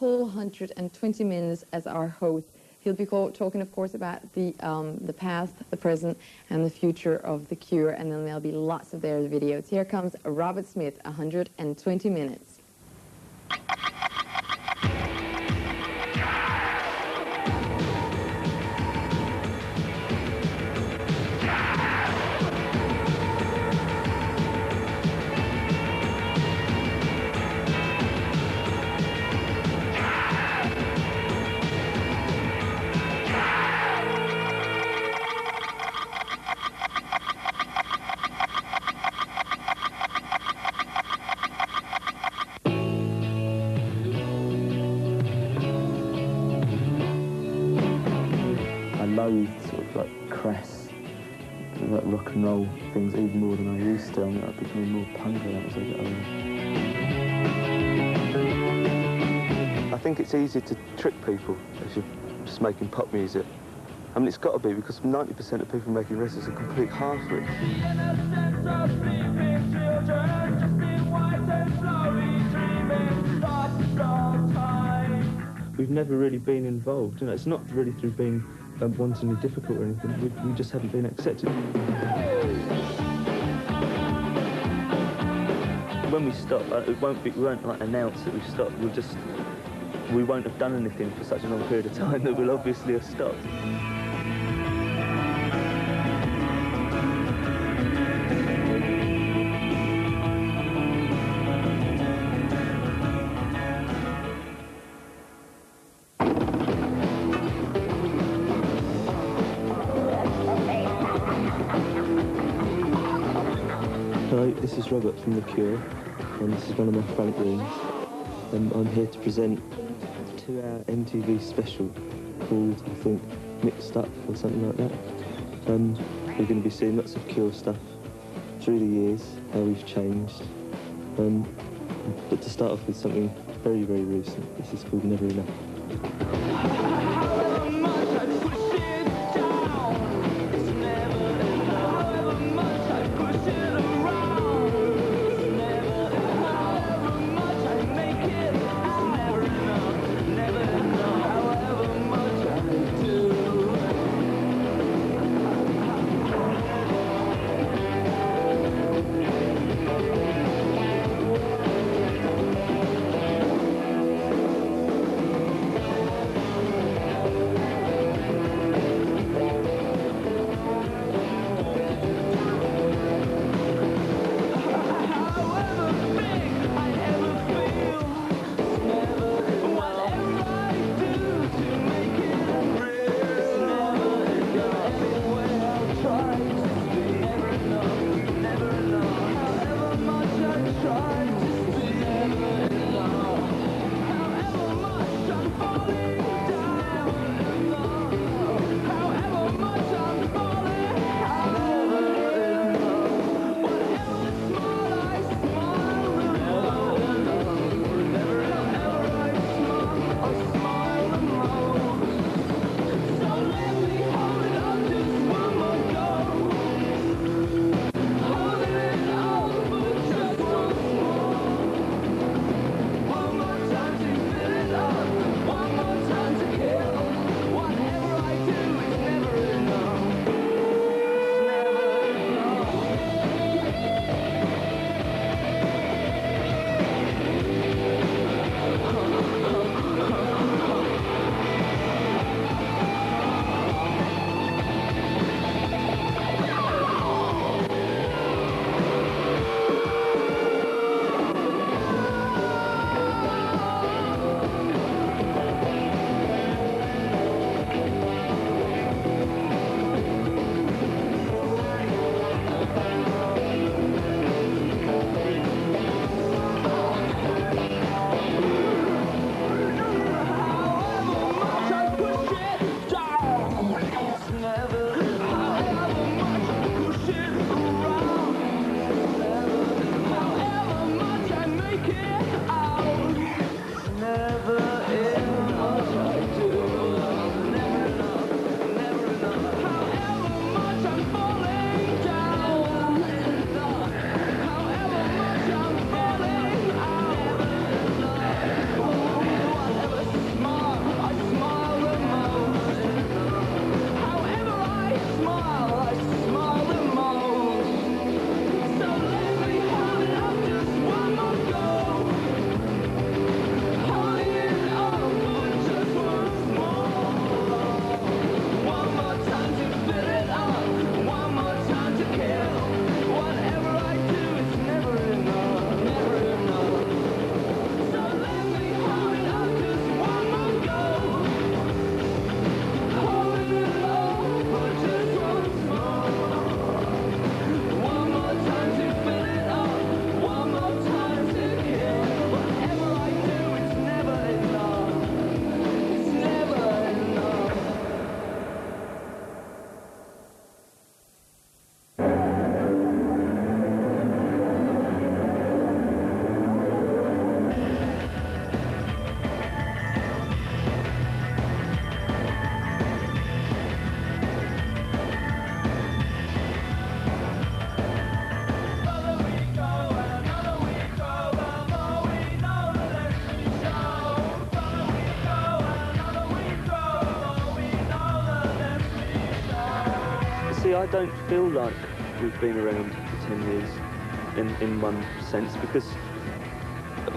whole 120 minutes as our host. He'll be talking, of course, about the past, the present, and the future of The Cure, and then there'll be lots of their videos. Here comes Robert Smith, 120 minutes. Sort of like crass, like rock and roll things even more than I used to. I mean, I became more punk when I was a bit older. I think it's easier to trick people if you're just making pop music. I mean, it's got to be, because 90% of people making records are complete half-wits. We've never really been involved, you know, it's not really through being wantonly difficult or anything, we just haven't been accepted. When we stop, we won't like announce that we've stopped, we won't have done anything for such a long period of time that we'll obviously have stopped. Hello, this is Robert from The Cure, and this is one of my front rooms. I'm here to present a 2-hour MTV special called, I think, Mixed Up or something like that. We're going to be seeing lots of Cure stuff through the years, how we've changed. But to start off with something very, very recent, this is called Never Enough. See, I don't feel like we've been around for 10 years in one sense, because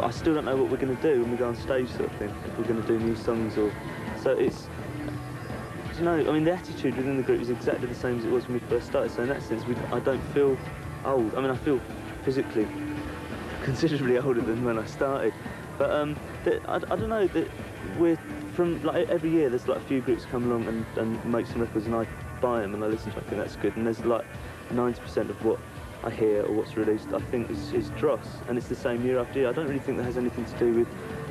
I still don't know what we're going to do when we go on stage, sort of thing, if we're going to do new songs or... So it's... I don't know, I mean, the attitude within the group is exactly the same as it was when we first started, so in that sense, I don't feel old. I mean, I feel physically considerably older than when I started. But I don't know, that we're from, like, every year there's like a few groups come along and make some records, and I buy them and I listen to them, I think that's good. And there's like 90% of what I hear or what's released, I think is dross, and it's the same year after year. I don't really think that has anything to do with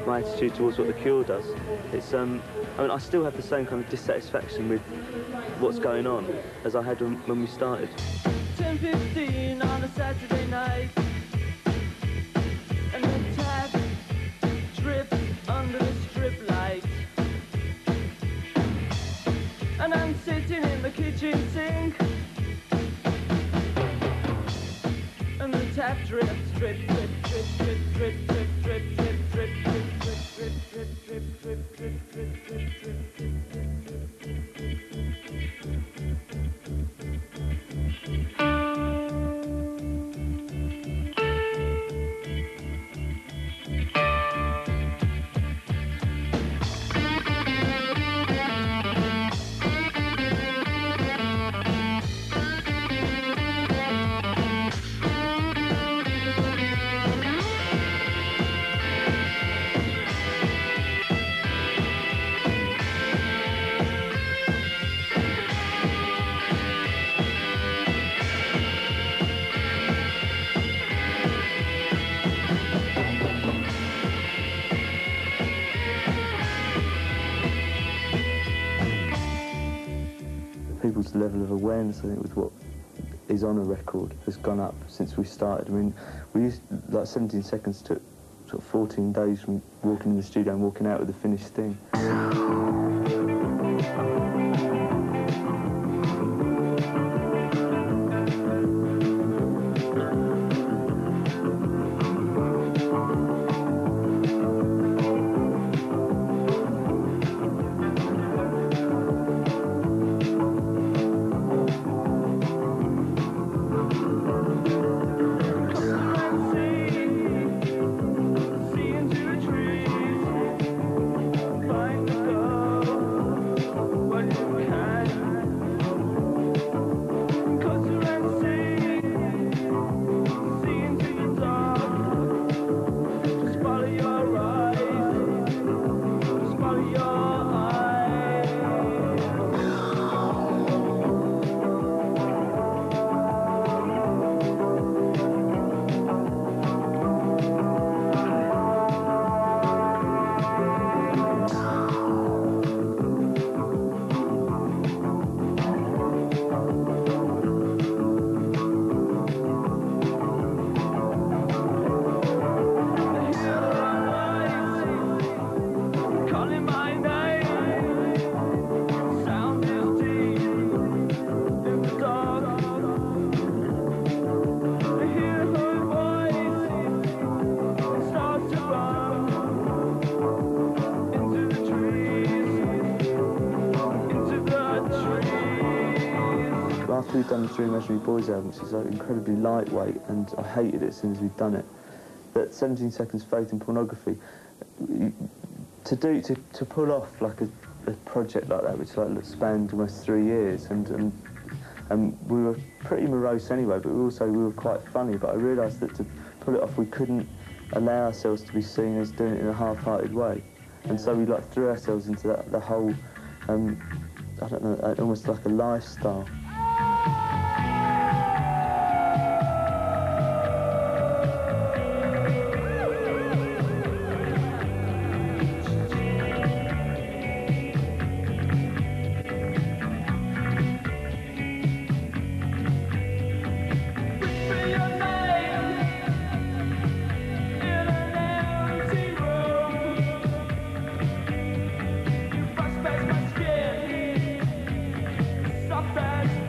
my attitude towards what The Cure does. It's, I mean, I still have the same kind of dissatisfaction with what's going on as I had when we started. 10:15 on a Saturday night, and the tap drips under the strip light, and I'm sitting in the kitchen sink, and the tap drips, drip, drip, drip, drip, drip, drip, drip, drip, drip, drip, drip, drip, drip, drip, drip, drip, drip, drip, drip. People's level of awareness, I think, with what is on a record has gone up since we started. I mean, we used, like, 17 Seconds took sort of 14 days from walking in the studio and walking out with a finished thing. After we'd done the Three Imaginary Boys album, which is like incredibly lightweight, and I hated it as soon as we'd done it, that 17 Seconds Faith in Pornography, to pull off like a project like that, which like spanned almost 3 years, and we were pretty morose anyway, but we were quite funny. But I realised that to pull it off, we couldn't allow ourselves to be seen as doing it in a half-hearted way, and so we like threw ourselves into the whole, I don't know, almost like a lifestyle. That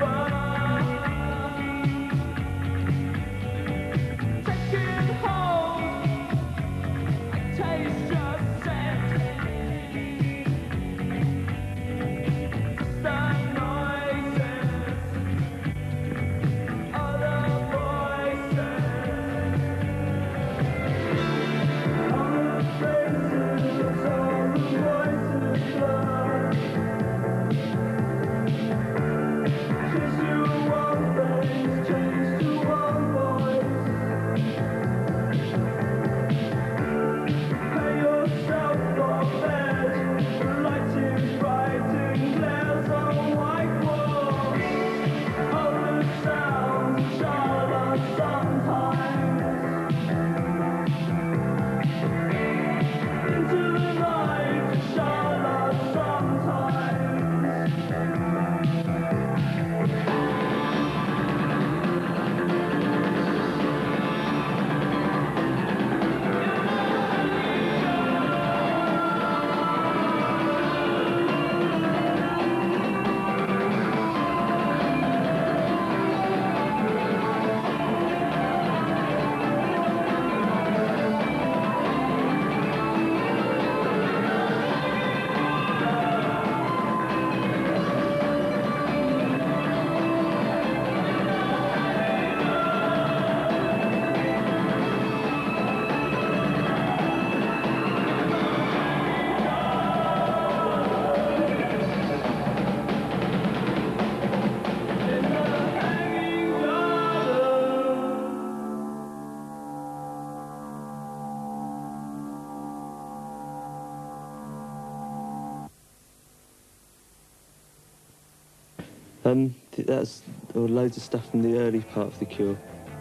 That's loads of stuff from the early part of The Cure.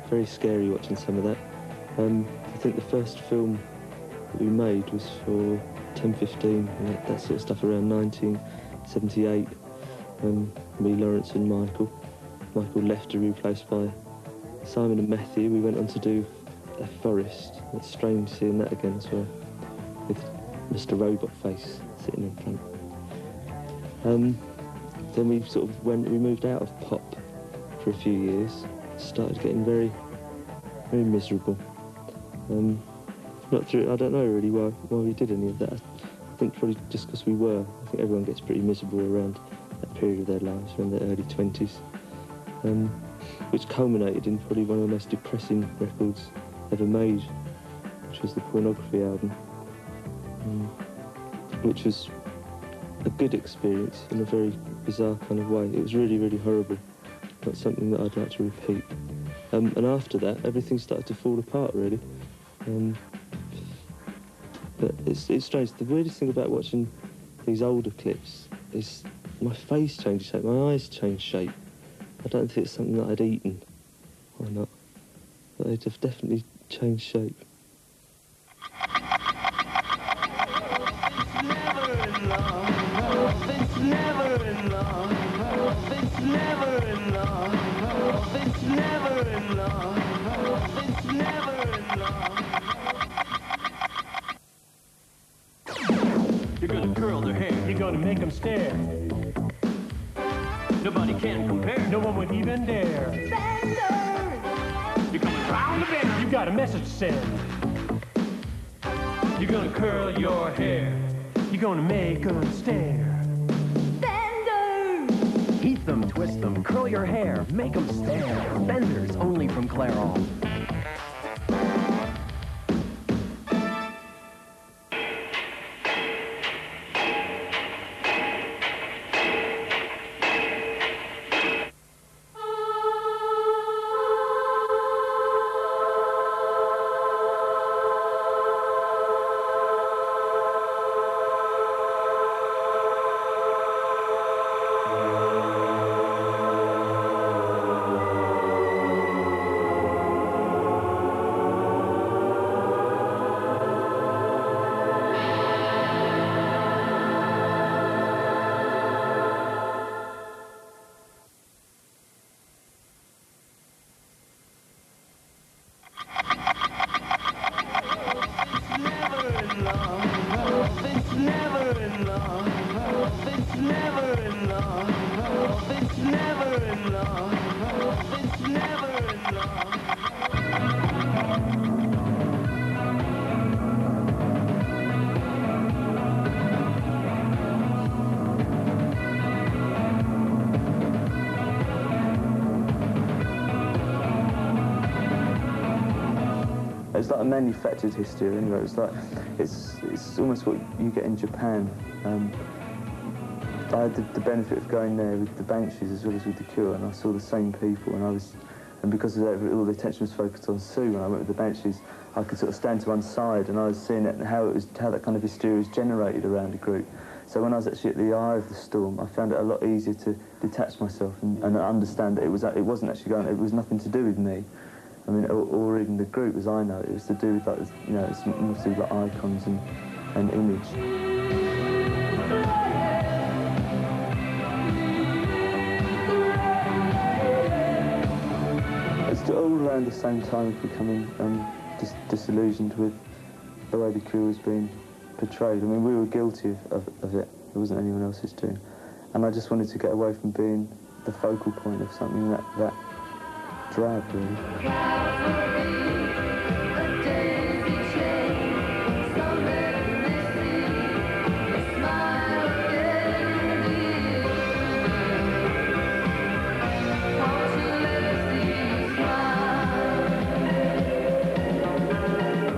Very scary watching some of that. I think the first film that we made was for 10-15, that sort of stuff around 1978. Me, Lawrence and Michael. Michael left to be replaced by Simon and Matthew. We went on to do A Forest. It's strange seeing that again as well, with Mr. Robot Face sitting in front. Then we sort of we moved out of pop for a few years. Started getting very, very miserable. Not sure, I don't know really why we did any of that. I think probably just because we were. I think everyone gets pretty miserable around that period of their lives, around their early 20s. Which culminated in probably one of the most depressing records ever made, which was the Pornography album, which was a good experience in a very bizarre kind of way. It was really, really horrible. Not something that I'd like to repeat. And after that, everything started to fall apart, really. But it's strange. The weirdest thing about watching these older clips is my face changes shape, my eyes change shape. I don't think it's something that I'd eaten or not, but they'd have definitely changed shape. You're gonna curl their hair. You're gonna make them stare. Nobody can compare. No one would even dare. You're coming round the bend. You got a message to send. You're gonna curl your hair. You're gonna make them stare. Heat them, twist them, curl your hair, make them stare. Benders only from Clairol. It's like a manufactured hysteria anyway. It's almost what you get in Japan. I had the benefit of going there with the Banshees as well as with the Cure, and I saw the same people, and because of that, all the attention was focused on Sue. When I went with the Banshees, I could sort of stand to one side, and I was seeing how that kind of hysteria is generated around a group. So when I was actually at the eye of the storm, I found it a lot easier to detach myself and understand that it wasn't actually going. It was nothing to do with me. I mean, or even the group, as I know, it was to do with, like, you know, it's mostly like icons and image. It's all around the same time of becoming disillusioned with the way the Cure was being portrayed. I mean, we were guilty of it. It wasn't anyone else's doing. And I just wanted to get away from being the focal point of something that drag, really.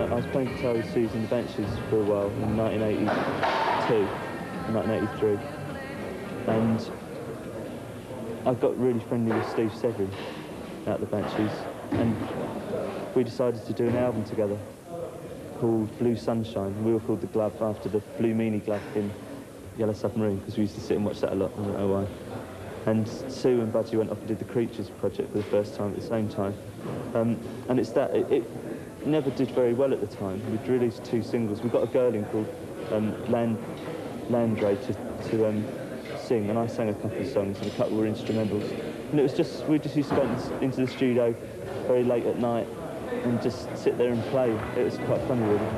I was playing guitar with Susie and the Banshees for a while in 1982 and 1983, and I got really friendly with Steve Severin out the Banshees, and we decided to do an album together called Blue Sunshine. We were called The Glove after the Blue Meanie Glove in Yellow Submarine, because we used to sit and watch that a lot. I don't know why. and Sue and Budgie went off and did the Creatures project for the first time at the same time. And it's that, it never did very well at the time. We'd released 2 singles. We got a girl in called Landray to sing, and I sang a couple of songs and a couple were instrumentals. And it was just, we just used to go into the studio very late at night and just sit there and play. It was quite funny, really.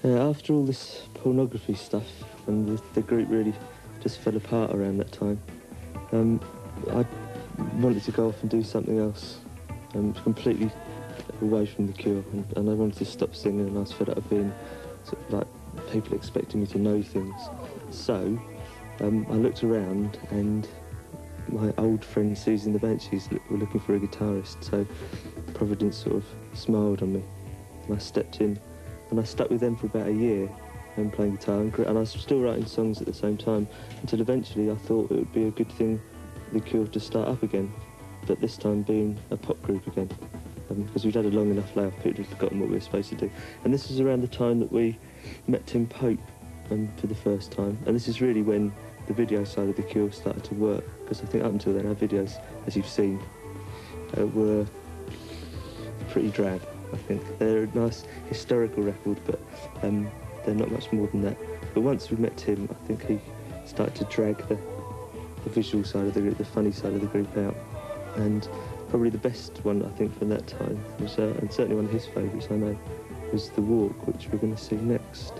After all this pornography stuff, and the group really just fell apart around that time, I wanted to go off and do something else, completely away from the Cure, and I wanted to stop singing, and I was fed up of being sort of like people expecting me to know things. So I looked around, and my old friend Susan the Banshees were looking for a guitarist, so Providence sort of smiled on me, and I stepped in. And I stuck with them for about a year and playing guitar, and I was still writing songs at the same time, until eventually I thought it would be a good thing for the Cure to start up again, but this time being a pop group again, because we'd had a long enough layoff, people had forgotten what we were supposed to do. And this was around the time that we met Tim Pope for the first time, and this is really when the video side of the Cure started to work, because I think up until then our videos, as you've seen, were pretty drab. I think they're a nice historical record, but they're not much more than that. But once we met Tim, I think he started to drag the visual side of the group, the funny side of the group out. And probably the best one, I think, from that time was, and certainly one of his favourites, I know, was The Walk, which we're going to see next.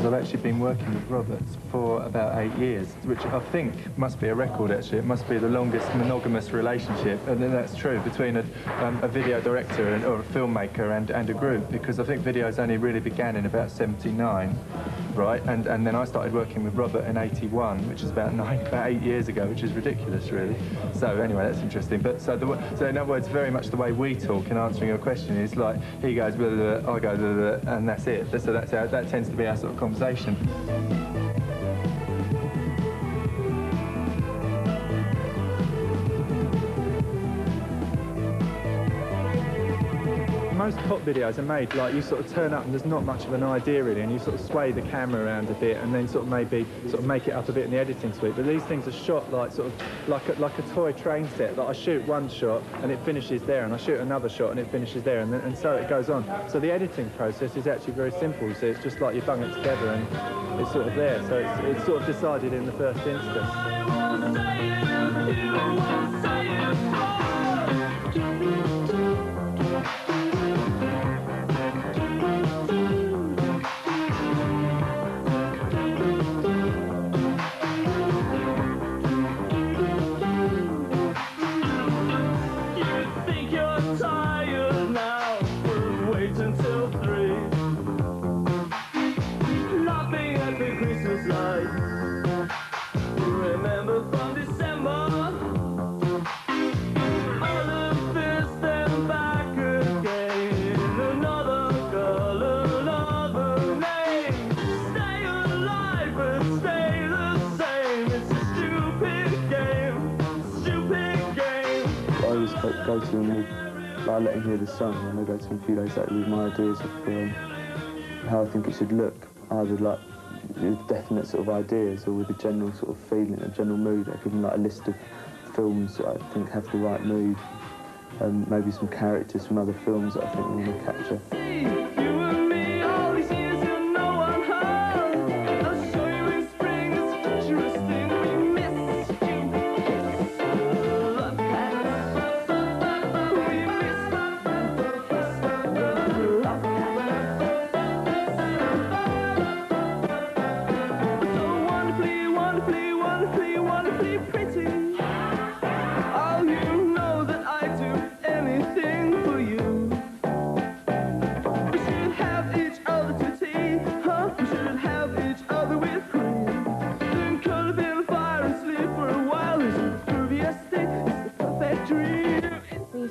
because I've actually been working with Robert for about 8 years, which I think must be a record, actually. It must be the longest monogamous relationship, and then that's true, between a video director or a filmmaker and a group, because I think videos only really began in about 79, right? And then I started working with Robert in 81, which is about 8 years ago, which is ridiculous, really. So anyway, that's interesting. But so in other words, very much the way we talk in answering your question is like, he goes blah, blah, blah, I go blah, blah, and that's it. So that tends to be our sort of conversation. Most pop videos are made like you sort of turn up and there's not much of an idea really, and you sort of sway the camera around a bit and then sort of maybe make it up a bit in the editing suite. But these things are shot like sort of like a toy train set. Like I shoot one shot and it finishes there, and I shoot another shot and it finishes there, and so it goes on. So the editing process is actually very simple. You see, it's just like you bung it together and it's sort of there. So it's sort of decided in the first instance. Go to him, I let him hear the song, and I go to him a few days later with my ideas of how I think it should look, either like with definite sort of ideas or with a general sort of feeling, a general mood. I give him like a list of films that I think have the right mood, and maybe some characters from other films that I think we want to capture.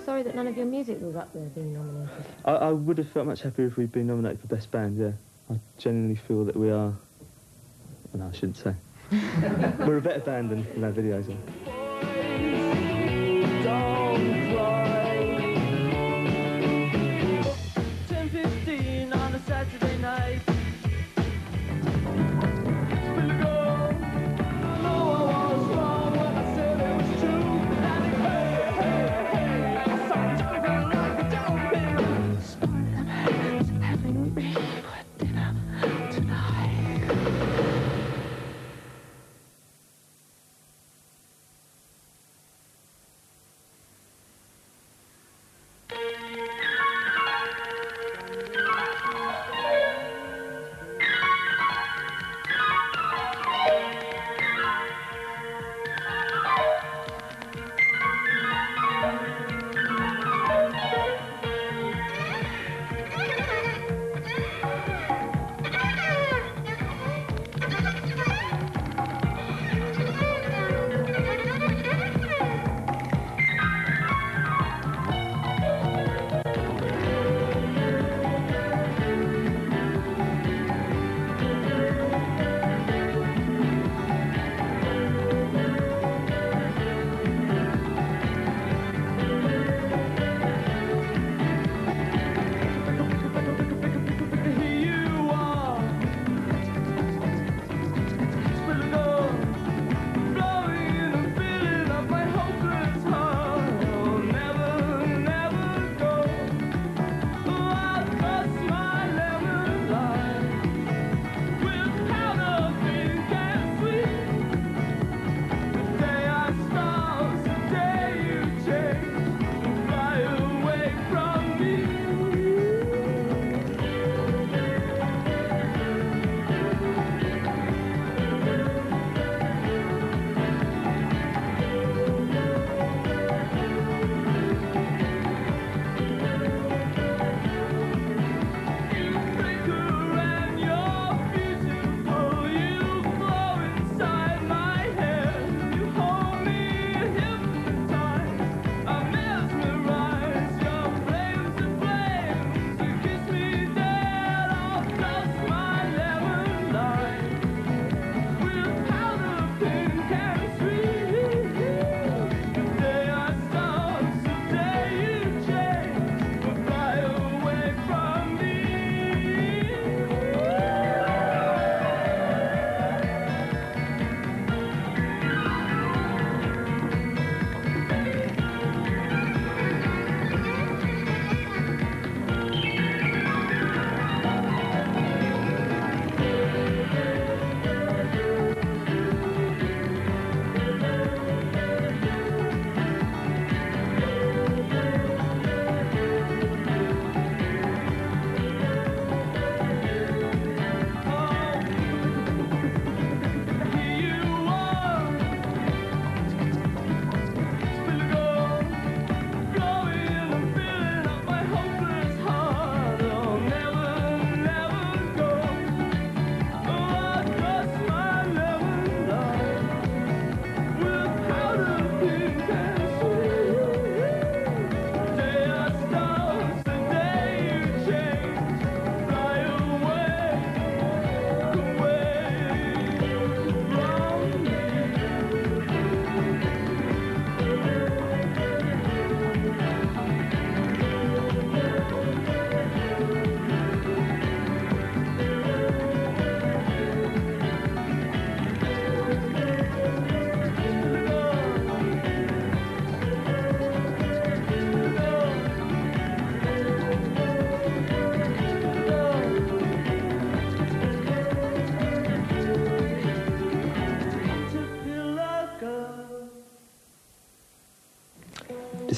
Sorry that none of your music was up there being nominated. I would have felt much happier if we'd been nominated for Best Band, yeah. I genuinely feel that we are... Well, no, I shouldn't say. We're a better band than our videos are. Don't cry. 10:15 on a Saturday night.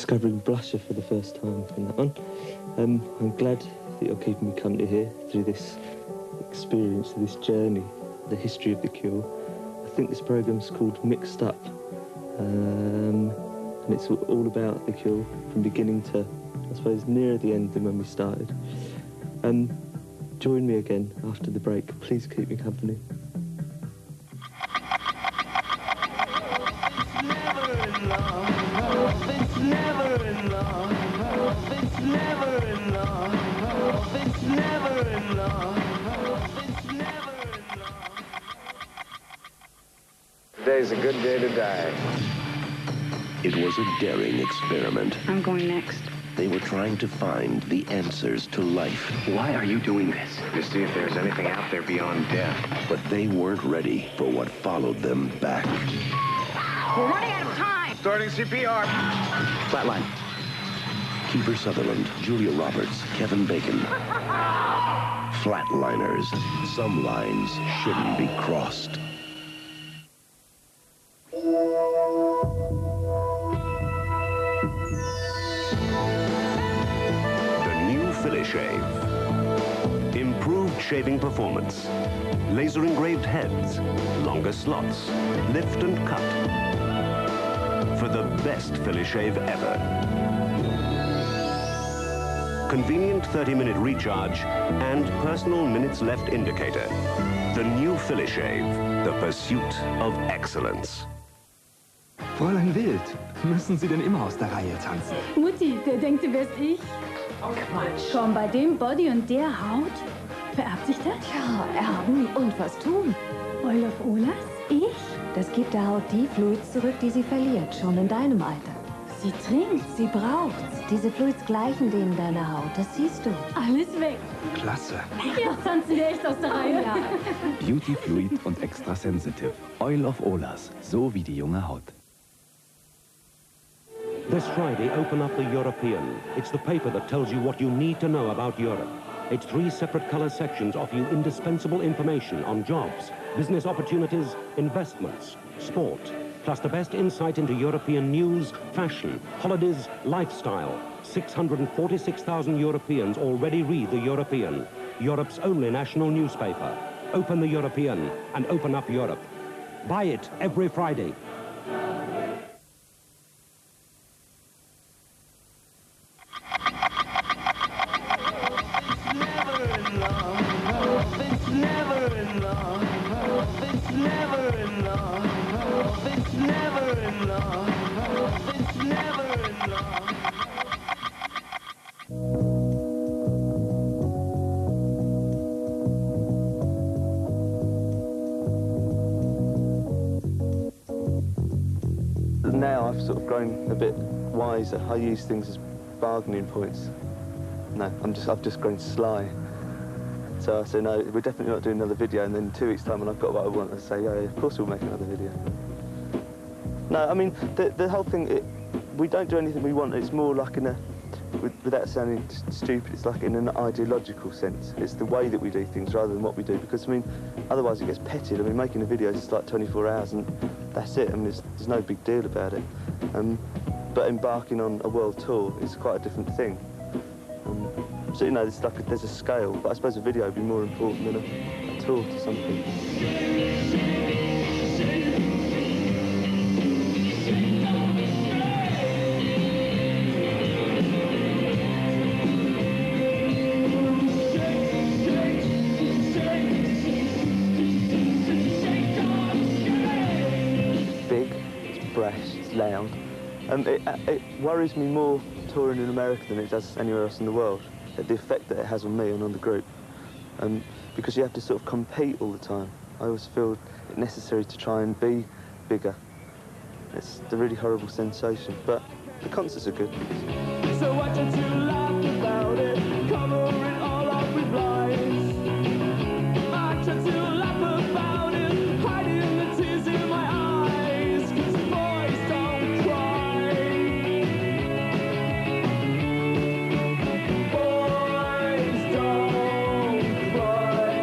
discovering Blusher for the first time in that one. I'm glad that you're keeping me company here through this experience, this journey, the history of The Cure. I think this programme's called Mixed Up, and it's all about The Cure from beginning to, I suppose, nearer the end than when we started. Join me again after the break. Please keep me company. Today's a good day to die. It was a daring experiment. I'm going next. They were trying to find the answers to life. Why are you doing this? To see if there's anything out there beyond death. But they weren't ready for what followed them back. We're running out of time. Starting CPR. Flatline. Kiefer Sutherland, Julia Roberts, Kevin Bacon. Flatliners. Some lines shouldn't be crossed. Shave. Improved shaving performance. Laser engraved heads. Longer slots. Lift and cut. For the best Philly shave ever. Convenient 30-minute recharge and personal minutes left indicator. The new Philly Shave. The pursuit of excellence. Fräulein Wild, müssen Sie denn immer aus der Reihe tanzen? Mutti, der denkt, du wärst ich. Quatsch. Schon bei dem Body und der Haut? Vererbt sich das? Ja, erben und was tun. Oil of Olas? Ich? Das gibt der Haut die Fluids zurück, die sie verliert, schon in deinem Alter. Sie trinkt. Sie braucht's. Diese Fluids gleichen denen deiner Haut, das siehst du. Alles weg. Klasse. Jetzt tanzen wir echt aus der Reihe. Ja. Beauty Fluid und Extra Sensitive. Oil of Olas, so wie die junge Haut. This Friday, open up the European. It's the paper that tells you what you need to know about Europe. Its 3 separate color sections offer you indispensable information on jobs, business opportunities, investments, sport, plus the best insight into European news, fashion, holidays, lifestyle. 646,000 Europeans already read the European, Europe's only national newspaper. Open the European and open up Europe. Buy it every Friday. Now I've sort of grown a bit wiser. I use things as bargaining points. No, I've just grown sly. So I say, no, we're definitely not doing another video, and then 2 weeks' time when I've got what I want, I say, yeah, of course we'll make another video. No, I mean, the whole thing, we don't do anything we want. It's more like in a, without sounding stupid, it's like in an ideological sense. It's the way that we do things rather than what we do, because, I mean, otherwise it gets petted. I mean, making a video is like 24 hours and that's it. I mean, there's no big deal about it. But embarking on a world tour is quite a different thing. So, you know, it's like there's a scale, but I suppose a video would be more important than a tour to some people. Big, it's brash, it's loud. It worries me more touring in America than it does anywhere else in the world. The effect that it has on me and on the group. Because you have to sort of compete all the time. I always feel it necessary to try and be bigger. It's a really horrible sensation, but the concerts are good. So why don't you laugh about it, cover it all up with lies? I try to laugh about it, hiding the tears in my eyes, 'cause boys don't cry. Boys don't cry.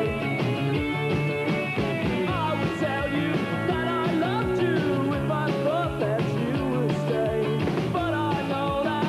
I would tell you that I loved you if I thought that you would stay, but I know that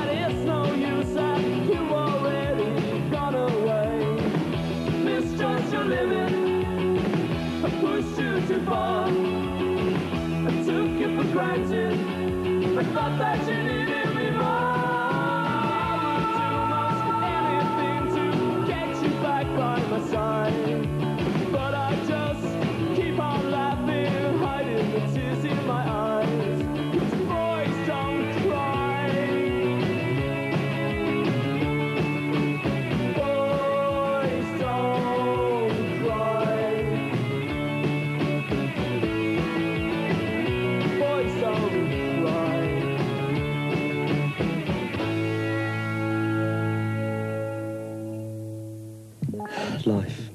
life.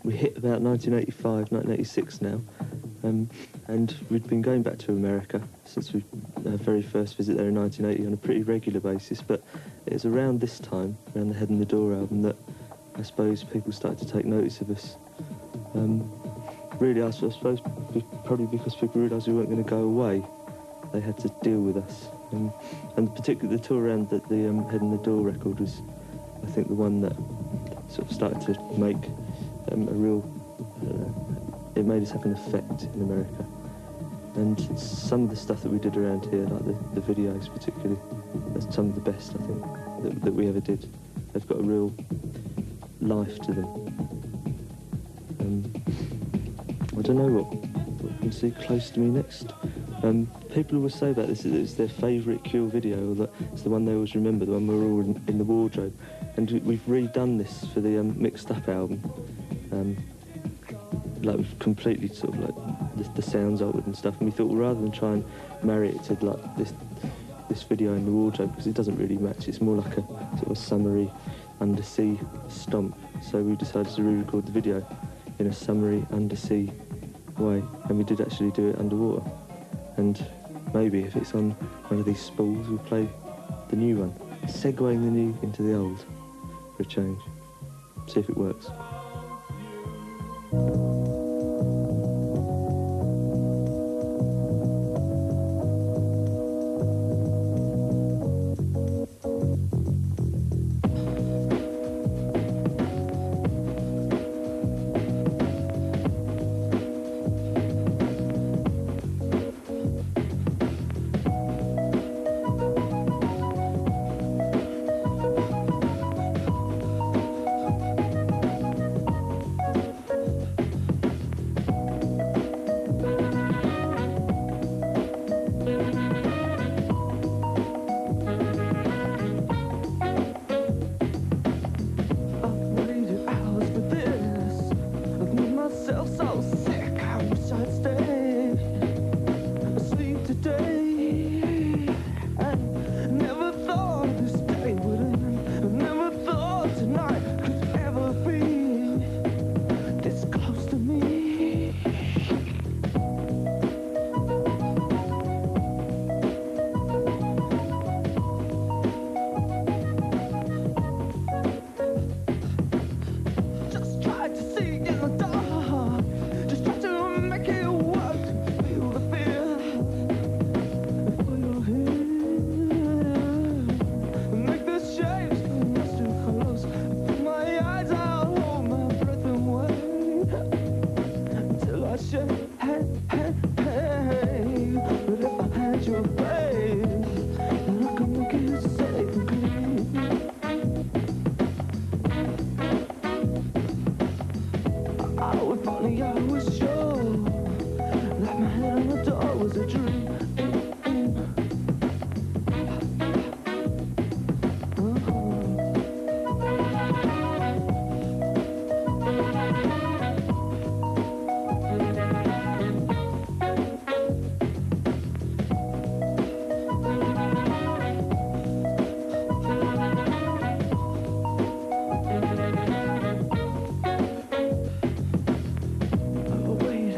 We hit about 1985, 1986 now, and we'd been going back to America since our very first visit there in 1980 on a pretty regular basis, but it was around this time, around the Head in the Door album, that I suppose people started to take notice of us. Really, I suppose probably because people realised we weren't going to go away, they had to deal with us. And particularly the tour around the Head in the Door record was, I think, the one that sort of started to make a real, it made us have an effect in America. And some of the stuff that we did around here, like the videos particularly, that's some of the best, I think, that we ever did. They've got a real life to them. I don't know what you can see close to me next. People always say about this that it's their favourite Cure video, or that it's the one they always remember, the one we're all in the wardrobe. And we've redone this for the Mixed Up album. Like, we've completely sort of like the sounds altered and stuff, and we thought, well, rather than try and marry it to like this video in the wardrobe, because it doesn't really match, it's more like a sort of summery undersea stomp. So we decided to re-record the video in a summery undersea way, and we did actually do it underwater. And maybe if it's on one of these spools, we'll play the new one, segueing the new into the old for a change. See if it works. Away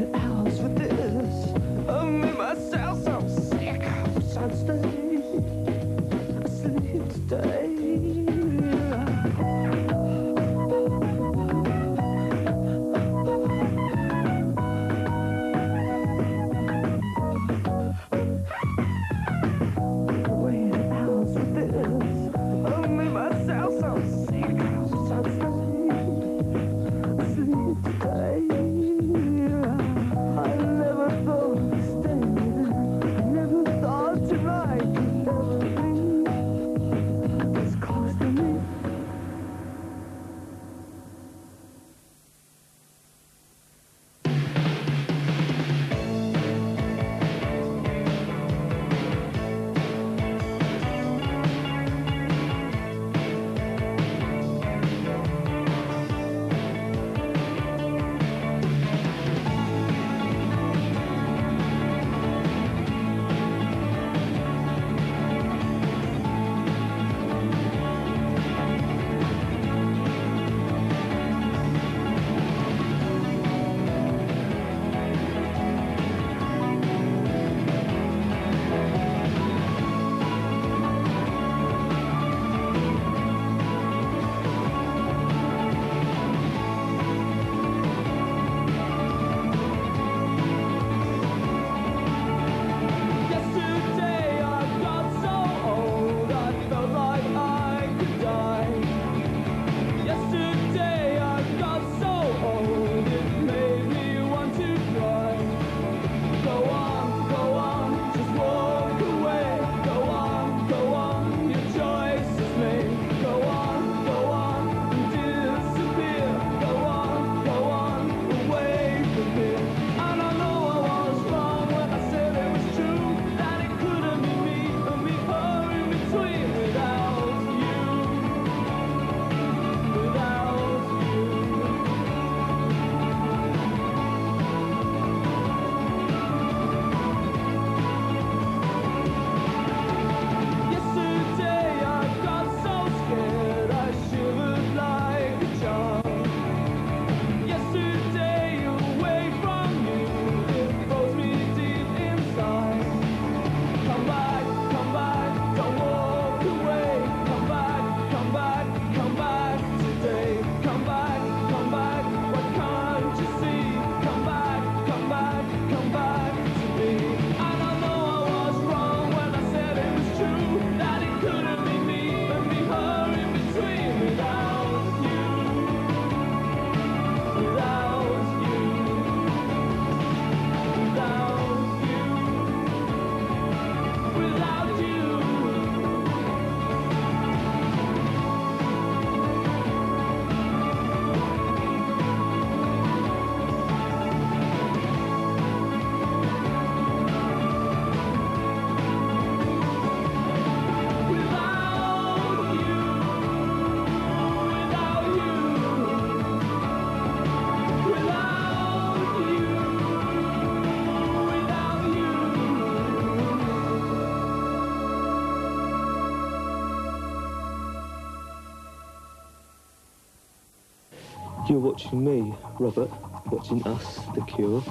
You're watching me, Robert, watching us, The Cure.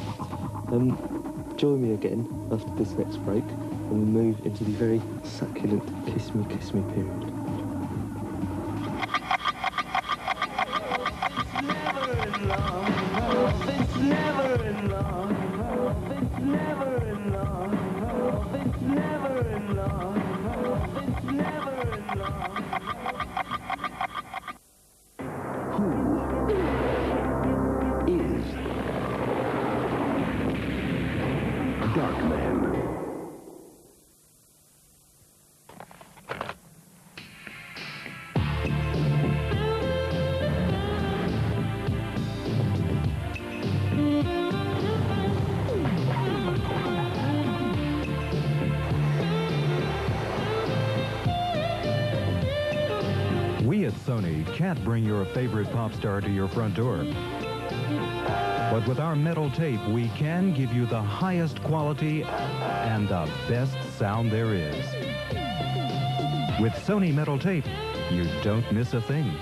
Join me again after this next break, and we'll move into the very succulent Kiss Me period. We at Sony can't bring your favorite pop star to your front door. But with our metal tape, we can give you the highest quality and the best sound there is. With Sony metal tape, you don't miss a thing.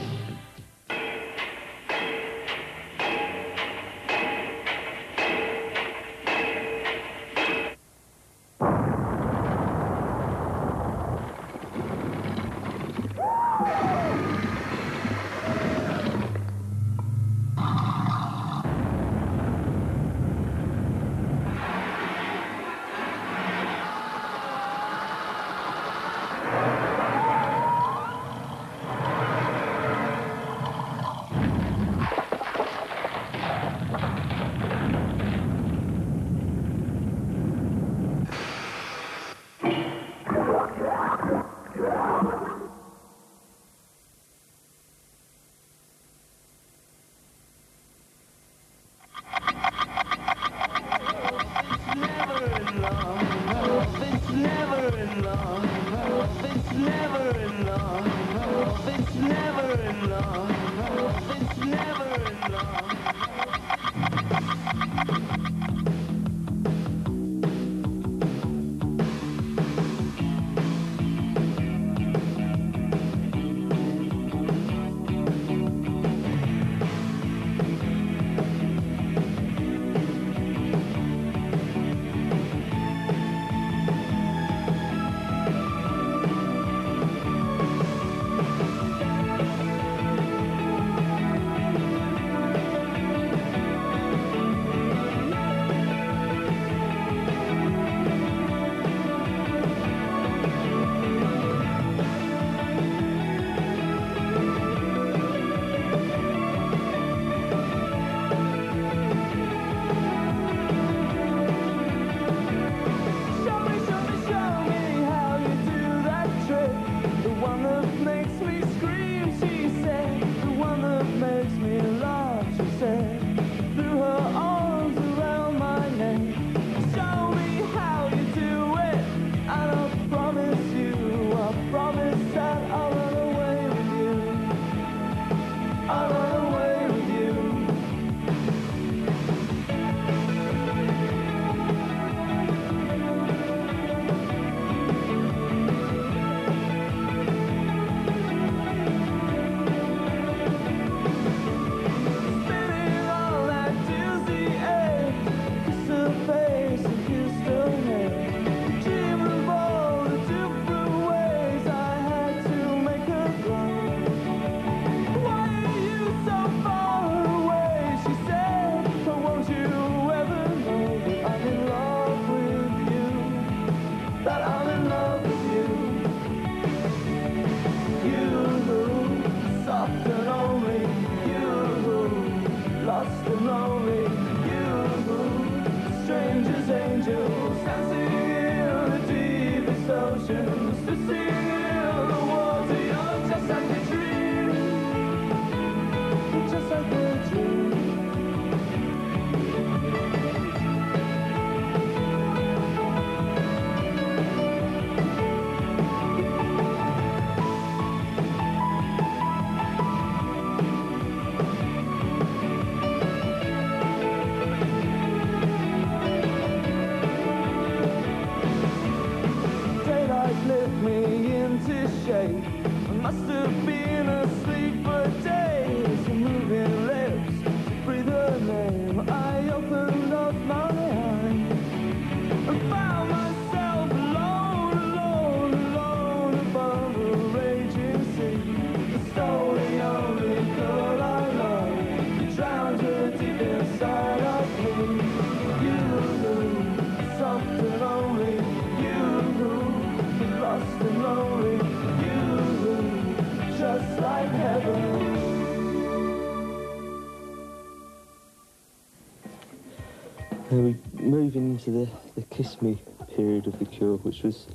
We move into the Kiss Me period of The Cure, which was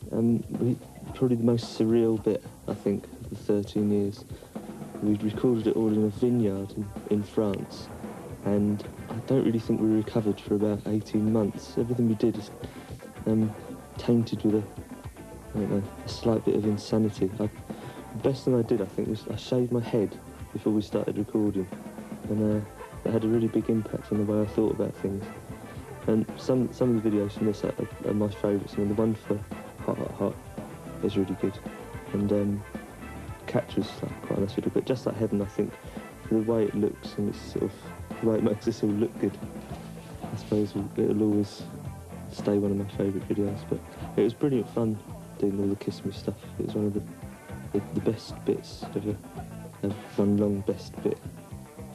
probably the most surreal bit, I think, of the 13 years. We'd recorded it all in a vineyard in France, and I don't really think we recovered for about 18 months. Everything we did is tainted with a slight bit of insanity. The best thing I did, I think, was I shaved my head before we started recording, and that had a really big impact on the way I thought about things. And some of the videos from this are my favourites. I mean, the one for Hot Hot Hot is really good, and Catch was like quite a nice video, but Just Like Heaven, I think, the way it looks and it's sort of the way it makes us all look good, I suppose it'll always stay one of my favourite videos. But it was brilliant fun doing all the Kiss Me stuff. It was one of the best bits of one long best bit.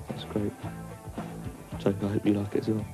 That's great. So I hope you like it as well.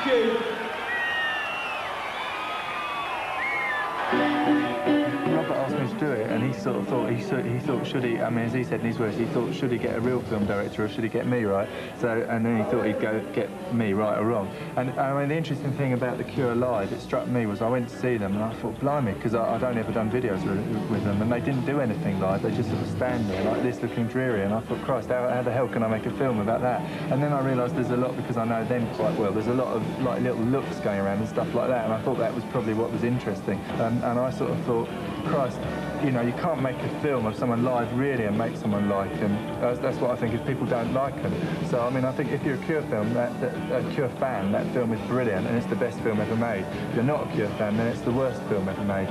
you. Robert asked me to do it, and he sort of thought, should he, I mean, as he said in his words, he thought, should he get a real film director or should he get me, right? So, and then he thought he'd go get me right or wrong. And I mean, the interesting thing about The Cure live, it struck me, was I went to see them and I thought, blimey, because I'd only ever done videos with them, and they didn't do anything live, they just sort of stand there like this looking dreary, and I thought, Christ, how the hell can I make a film about that? And then I realised there's a lot, because I know them quite well, there's a lot of like little looks going around and stuff like that, and I thought that was probably what was interesting. And I sort of thought, Christ, you know, you can't make a film of someone live really and make someone like them. That's what I think, if people don't like them. So, I mean, I think if you're a Cure film, a Cure fan, that film is brilliant and it's the best film ever made. If you're not a Cure fan, then it's the worst film ever made.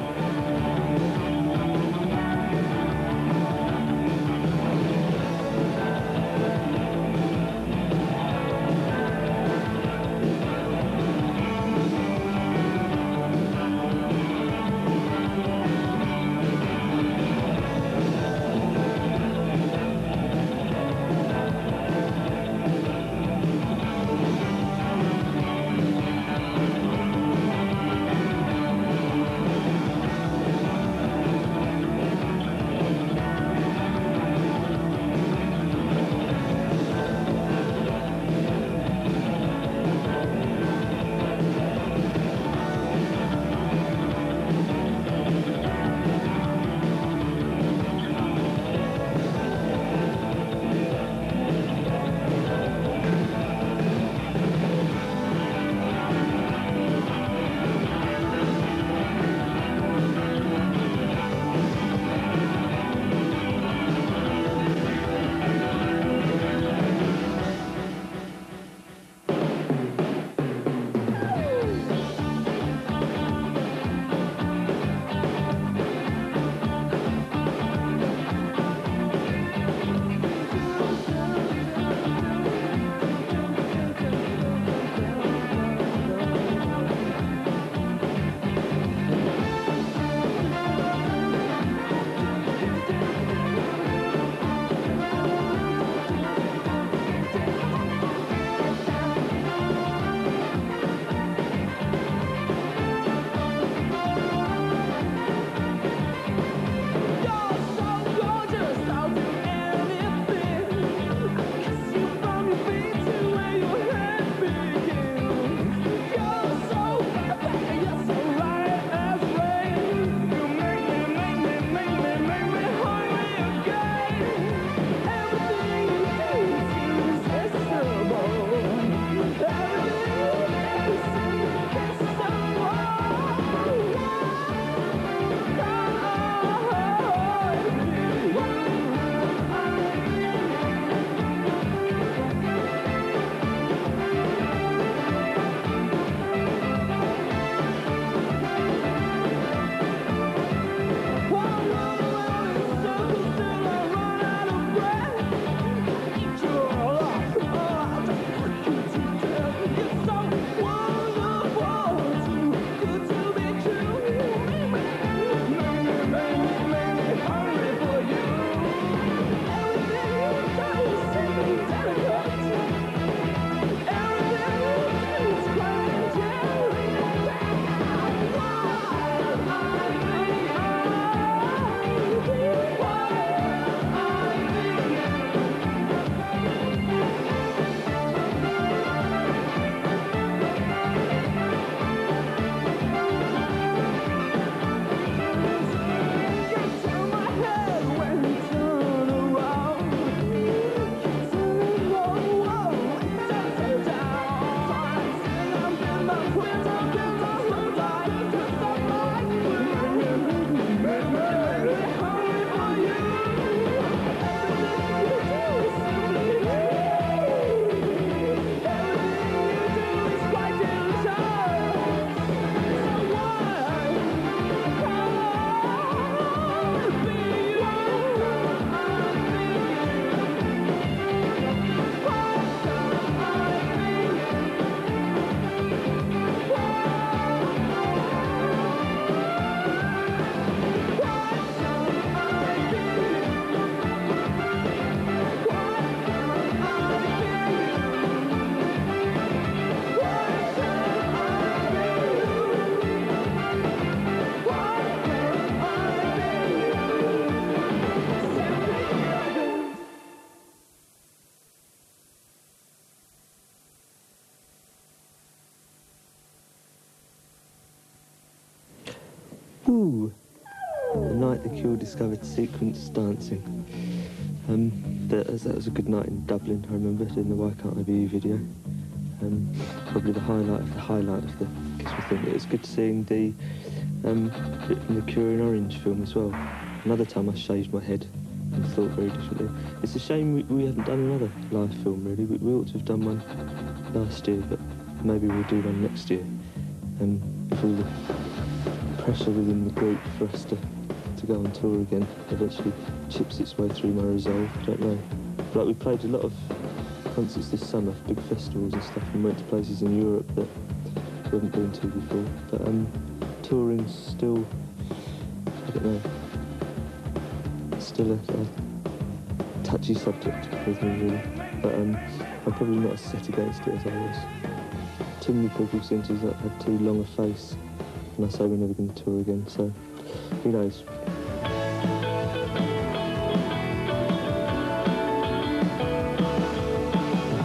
Ooh. The night the Cure discovered sequence dancing. That was a good night in Dublin, I remember, doing the Why Can't I Be You video. Probably the highlight of the Christmas thing. It was good seeing the bit from the Cure in Orange film as well. Another time I shaved my head and thought very differently. It's a shame we haven't done another live film, really. We ought to have done one last year, but maybe we'll do one next year. With all the pressure within the group for us to go on tour again eventually chips its way through my resolve. I don't know. Like, we played a lot of concerts this summer, big festivals and stuff, and went to places in Europe that we haven't been to before. But touring's still, I don't know, still a touchy subject with me, really. But I'm probably not as set against it as I was. Too many people seem to have too long a face, and I say we're never going to tour again, so who knows.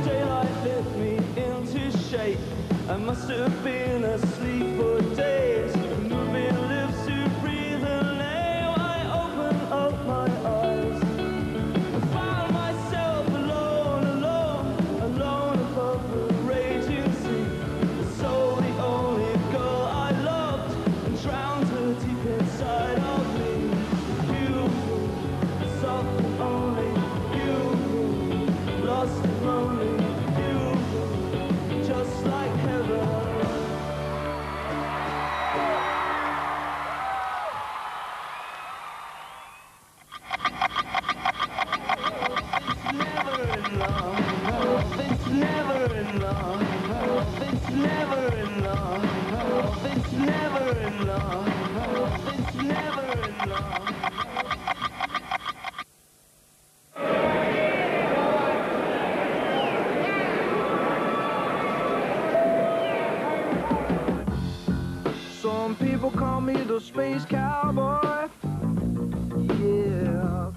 Daylight lit me into shape. I must have been asleep for days. Moving lips to breathe, and now I open up my eyes. I found myself alone above the raging sea. So the only girl I loved, and drowned her deep inside of me. You, soft and only you, lost and lonely. You, just like heaven. Some people call me the space cowboy. Yeah.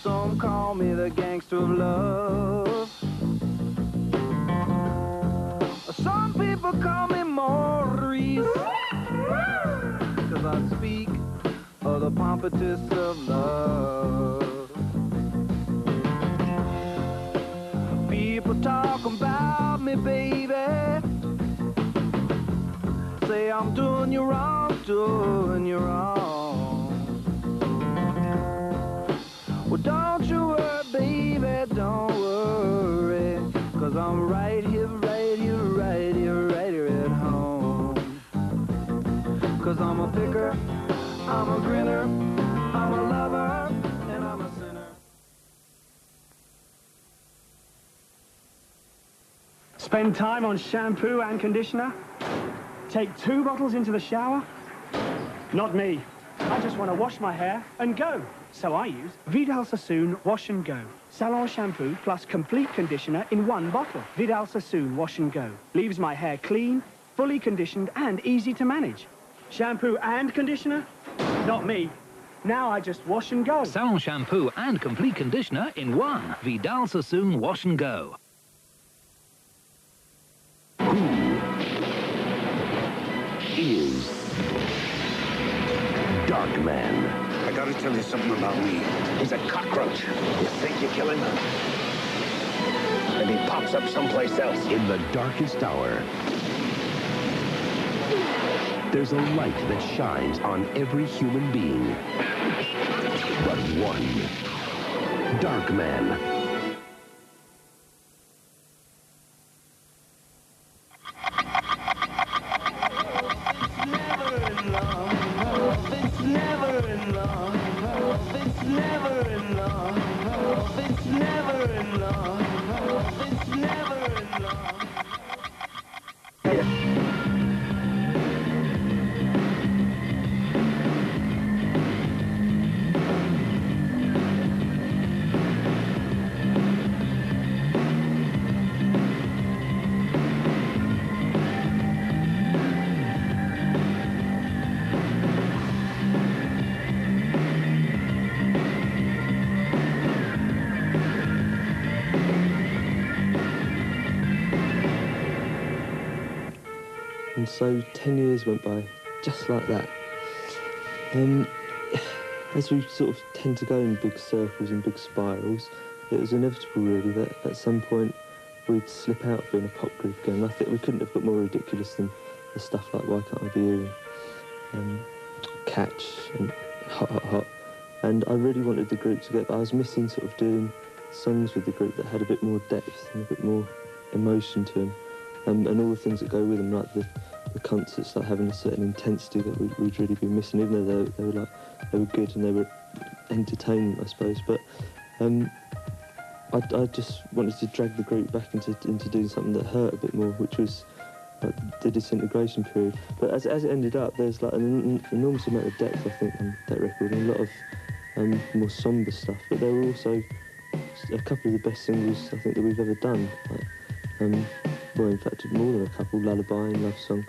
Some call me the gangster of love. Some people call me Maurice, 'cause I speak of the pompatus of love. People talk about me, baby. Say I'm doing you wrong, doing you wrong. Well, don't you worry, baby, don't worry, 'cause I'm right here, right here, right here, right here at home. 'Cause I'm a picker, I'm a grinner, I'm a lover, and I'm a sinner. Spend time on shampoo and conditioner? Take 2 bottles into the shower? Not me. I just want to wash my hair and go. So I use Vidal Sassoon Wash and Go. Salon shampoo plus complete conditioner in 1 bottle. Vidal Sassoon Wash and Go. Leaves my hair clean, fully conditioned and easy to manage. Shampoo and conditioner? Not me. Now I just wash and go. Salon shampoo and complete conditioner in 1. Vidal Sassoon Wash and Go. Is Darkman. I gotta tell you something about me. He's a cockroach. You think you kill him? And he pops up someplace else. In the darkest hour, there's a light that shines on every human being. But one. Darkman. And so 10 years went by, just like that. As we sort of tend to go in big circles and big spirals, it was inevitable really that at some point we'd slip out of being a pop group again. I think we couldn't have got more ridiculous than the stuff like Why Can't I Be You, and Catch and Hot Hot Hot. And I really wanted the group to get, but I was missing sort of doing songs with the group that had a bit more depth and a bit more emotion to them, and all the things that go with them, like the concerts, like having a certain intensity that we'd really been missing, even though they were good and they were entertaining, I suppose. But I just wanted to drag the group back into doing something that hurt a bit more, which was like the disintegration period. But as it ended up, there's like an enormous amount of depth, I think, on that record, and a lot of more sombre stuff. But there were also a couple of the best singles I think that we've ever done. Like, well, in fact, more than a couple: Lullaby and Love Song,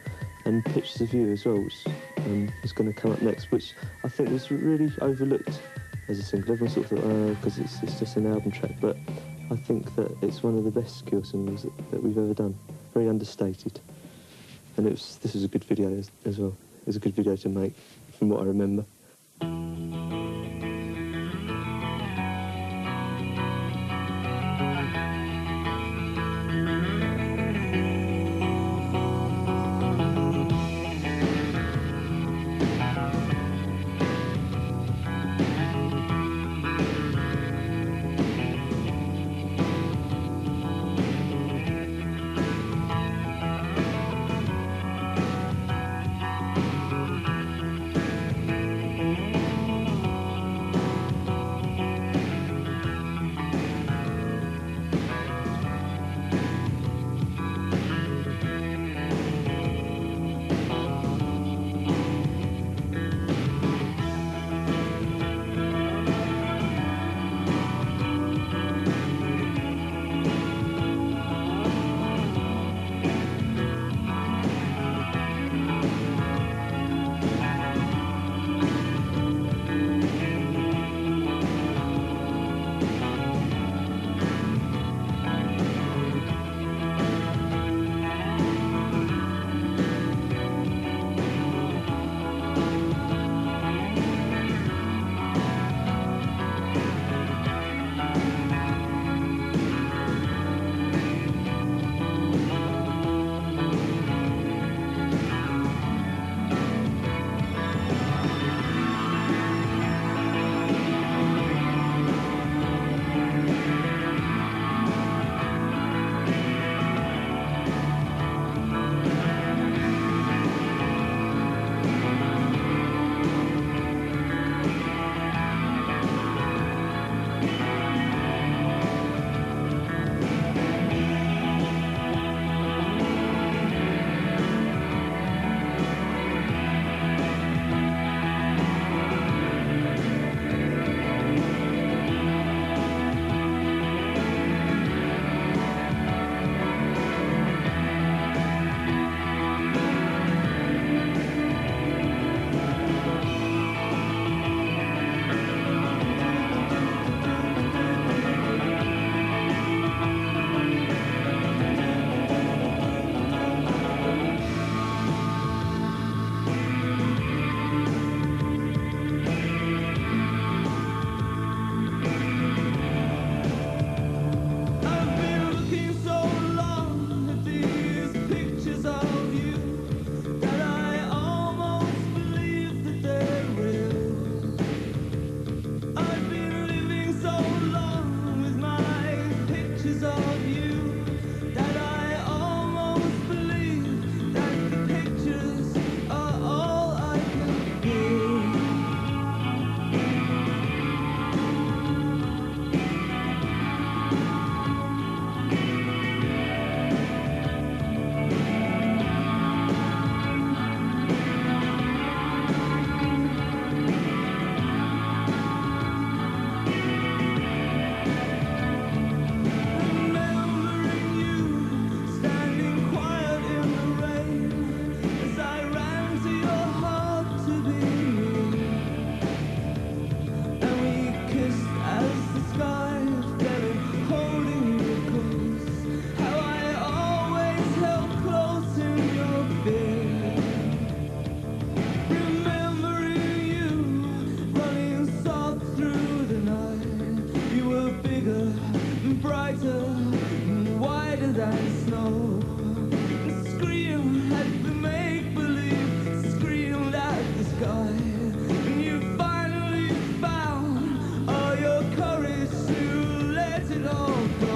and Pictures of You as well, which is going to come up next, which I think was really overlooked as a single. Everyone sort of thought, because it's just an album track, but I think that it's one of the best Cure singles that we've ever done. Very understated. And this was a good video as well. It was a good video to make, from what I remember. scream at the make-believe, screamed at the sky, and you finally found all your courage to let it all go.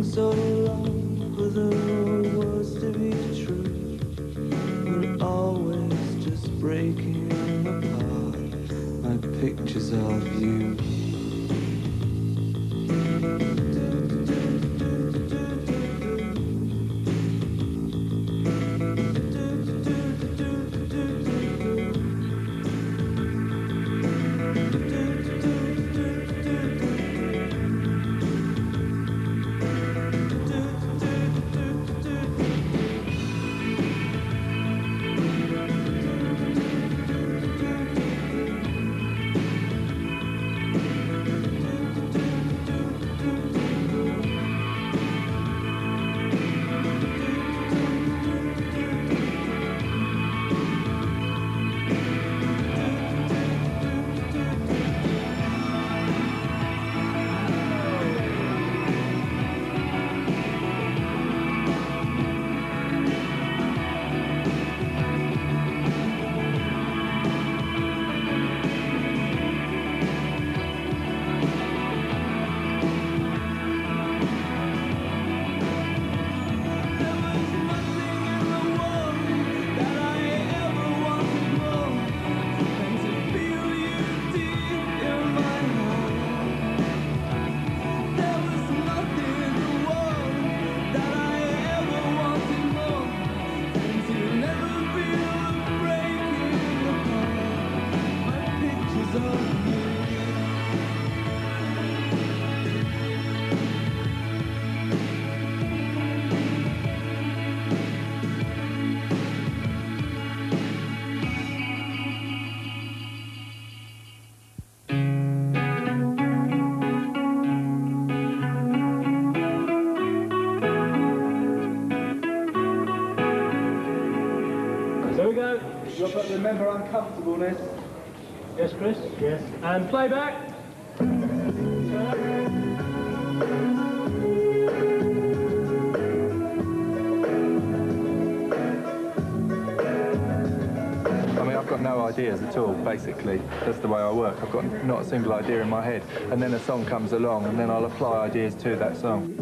So long for the words to be true, but always just breaking apart my pictures of you. But remember uncomfortableness. Yes, Chris? Yes. And playback. I mean, I've got no ideas at all, basically. That's the way I work. I've got not a single idea in my head. And then a song comes along, and then I'll apply ideas to that song.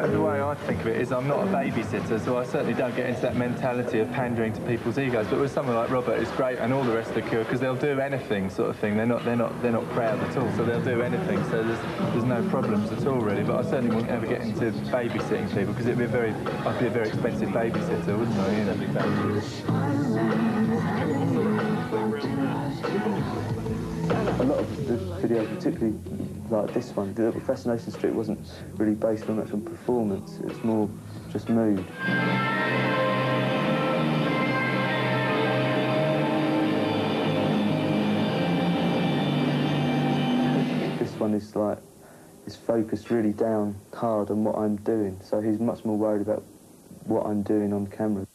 And the way I think of it is I'm not a babysitter, so I certainly don't get into that mentality of pandering to people's egos. But with someone like Robert, it's great, and all the rest of the Cure, because they'll do anything, sort of thing. They're not proud at all, so they'll do anything. So there's no problems at all, really. But I certainly wouldn't ever get into babysitting people, because I'd be a very expensive babysitter, wouldn't I? You know? A lot of the videos, particularly like this one, the Fascination Street wasn't really based very much on performance, it's more just mood. This one is like, it's focused really down hard on what I'm doing, so he's much more worried about what I'm doing on camera.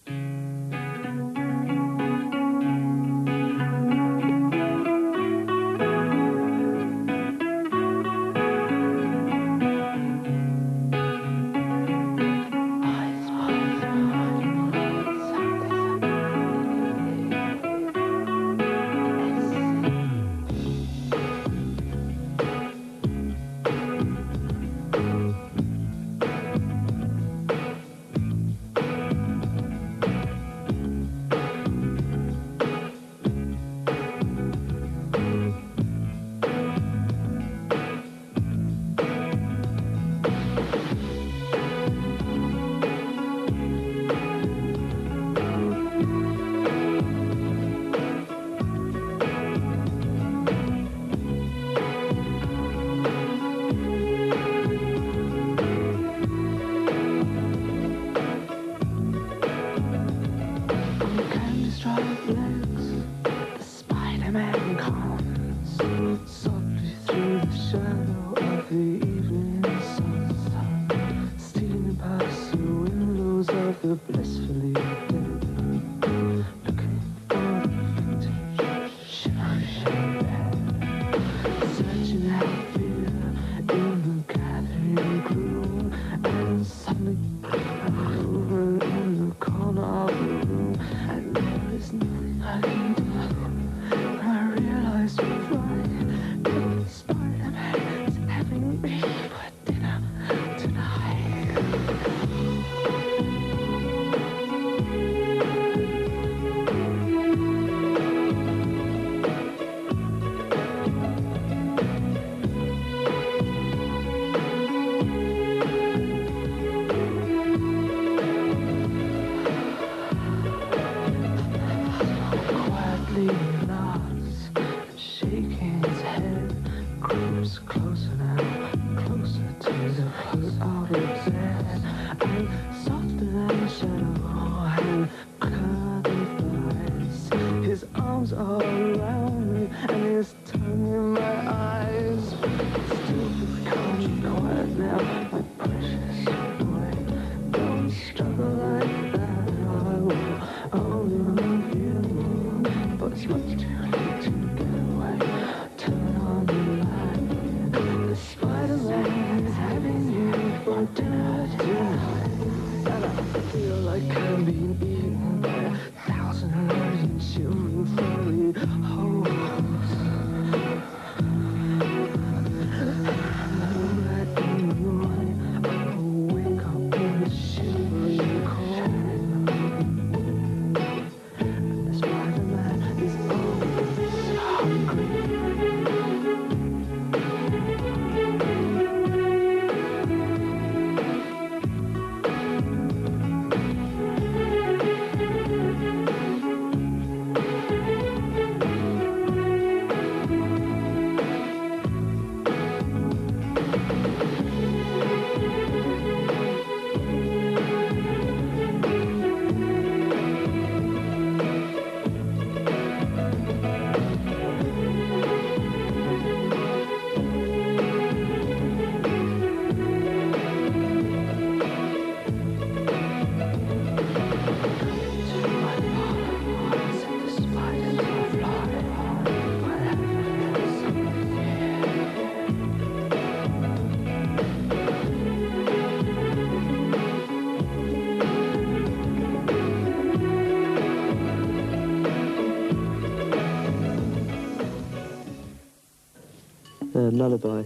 Lullaby.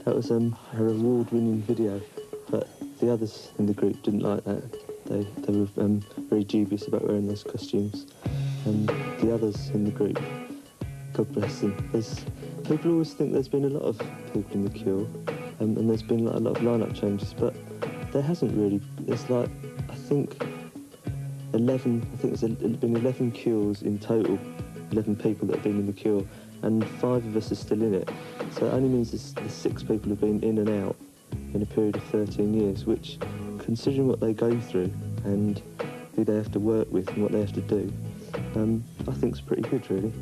That was her award-winning video, but the others in the group didn't like that. They were very dubious about wearing those costumes. And the others in the group, God bless them. People always think there's been a lot of people in The Cure, and there's been a lot of line-up changes, but there hasn't really. There's like, I think 11, I think there's been 11 Cures in total, 11 people that have been in The Cure, and 5 of us are still in it. So it only means there's 6 people have been in and out in a period of 13 years, which, considering what they go through and who they have to work with and what they have to do, I think it's pretty good, really.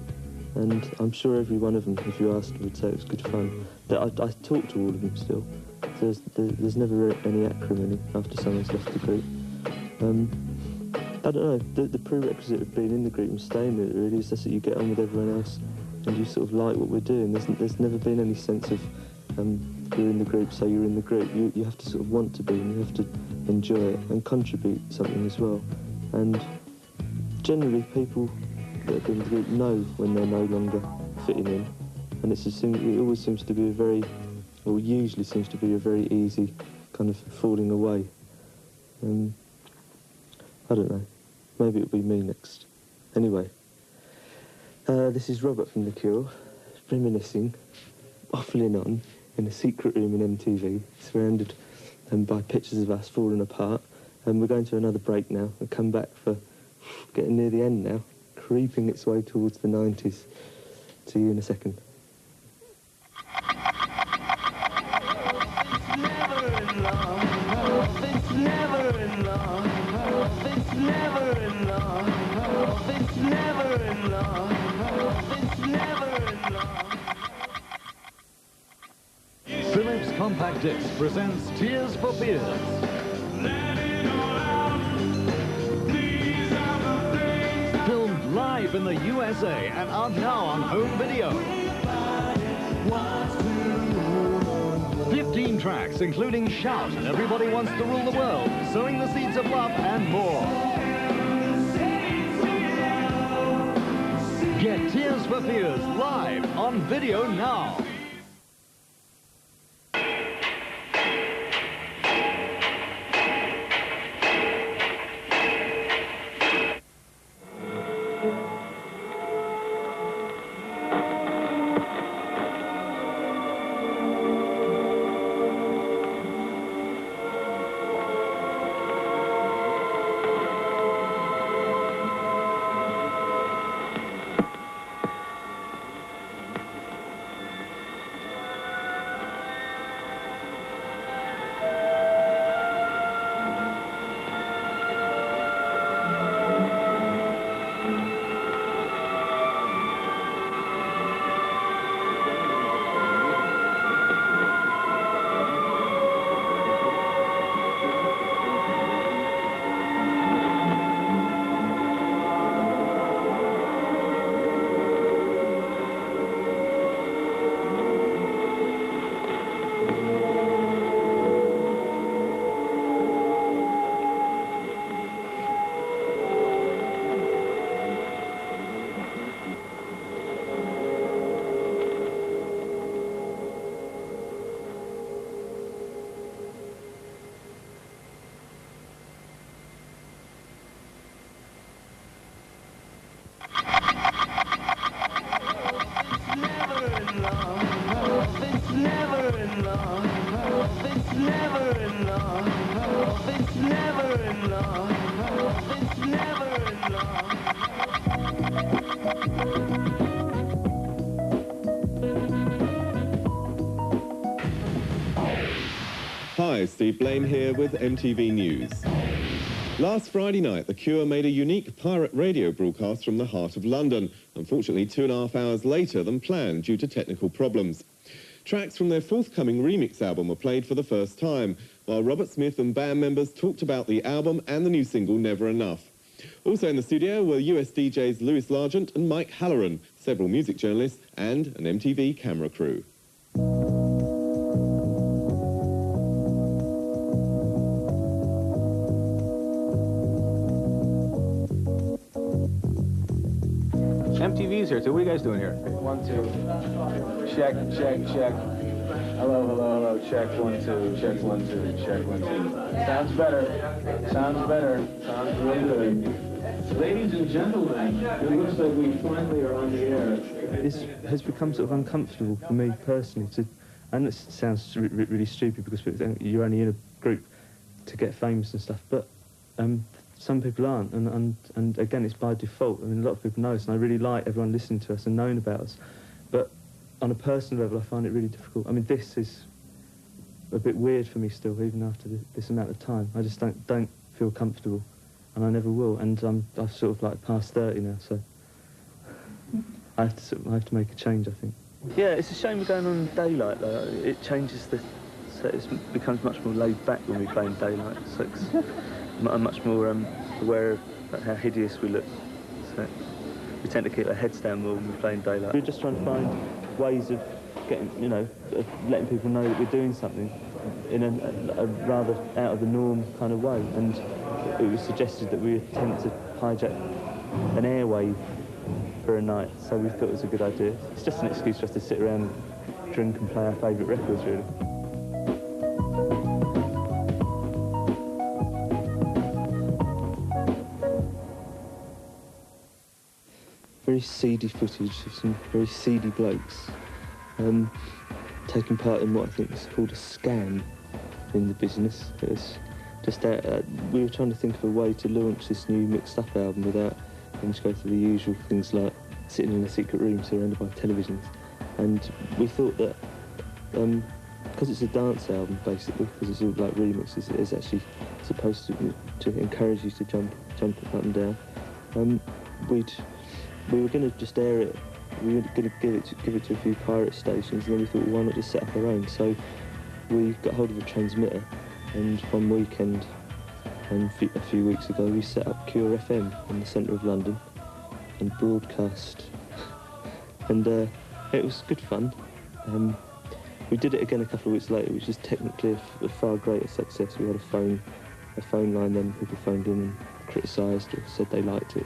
And I'm sure every one of them, if you asked, would say it was good fun. I talk to all of them still. There's never any acrimony after someone's left the group. I don't know, the prerequisite of being in the group and staying in it really is just that you get on with everyone else and you sort of like what we're doing. There's never been any sense of you're in the group, so you're in the group. You have to sort of want to be, and you have to enjoy it and contribute something as well. And generally people that have been in the group know when they're no longer fitting in, and it always seems to be usually seems to be a very easy kind of falling away. I don't know, maybe it'll be me next. Anyway, this is Robert from The Cure, reminiscing, waffling on in a secret room in MTV, surrounded by pictures of us falling apart. And we're going to another break now and come back for getting near the end now, creeping its way towards the 90s. See you in a second. Philips Compact Disc presents Tears for Fears. Filmed live in the USA and are now on home video. 15 tracks, including Shout and Everybody Wants to Rule the World, Sowing the Seeds of Love, and more. Get Tears for Fears live on video now. Hi, Steve Blaine here with MTV News. Last Friday night, The Cure made a unique pirate radio broadcast from the heart of London, unfortunately 2.5 hours later than planned due to technical problems. Tracks from their forthcoming remix album were played for the first time, while Robert Smith and band members talked about the album and the new single Never Enough. Also in the studio were US DJs Louis Largent and Mike Halloran, several music journalists and an MTV camera crew. MTV's here too. What are you guys doing here? 1, 2. Check, check, check. Hello, hello, hello. Check 1 2. Check 1 2. Check 1 2. Sounds better. Sounds better. Sounds real good. Ladies and gentlemen, it looks like we finally are on the air. This has become sort of uncomfortable for me personally and it sounds really stupid because people think you're only in a group to get famous and stuff, but some people aren't, and again, it's by default. I mean, a lot of people know us, and I really like everyone listening to us and knowing about us, but on a personal level, I find it really difficult. I mean, this is a bit weird for me still, even after this amount of time. I just don't feel comfortable, and I never will, and I've sort of like past 30 now, so I have to make a change, I think. Yeah, it's a shame we're going on daylight, though. It changes so it becomes much more laid back when we play in daylight, so I'm much more aware of how hideous we look, so we tend to keep our heads down more when we play in daylight. We're just trying to find ways of getting, of letting people know that we're doing something in a rather out of the norm kind of way, and it was suggested that we attempt to hijack an airwave for a night, so we thought it was a good idea. It's just an excuse for us to sit around, drink and play our favourite records, really. Very seedy footage of some very seedy blokes taking part in what I think is called a scam in the business. It's just we were trying to think of a way to launch this new mixed up album without having to go through the usual things like sitting in a secret room surrounded by televisions. And we thought that because it's a dance album basically, because it's all like remixes, it's actually supposed to encourage you to jump up and down. We were going to just air it. We were going to give it to a few pirate stations, and then we thought, well, why not just set up our own? So we got hold of a transmitter, and one weekend, a few weeks ago, we set up Cure FM in the centre of London and broadcast. And it was good fun. We did it again a couple of weeks later, which is technically a far greater success. We had a phone line then, people phoned in and criticised or said they liked it.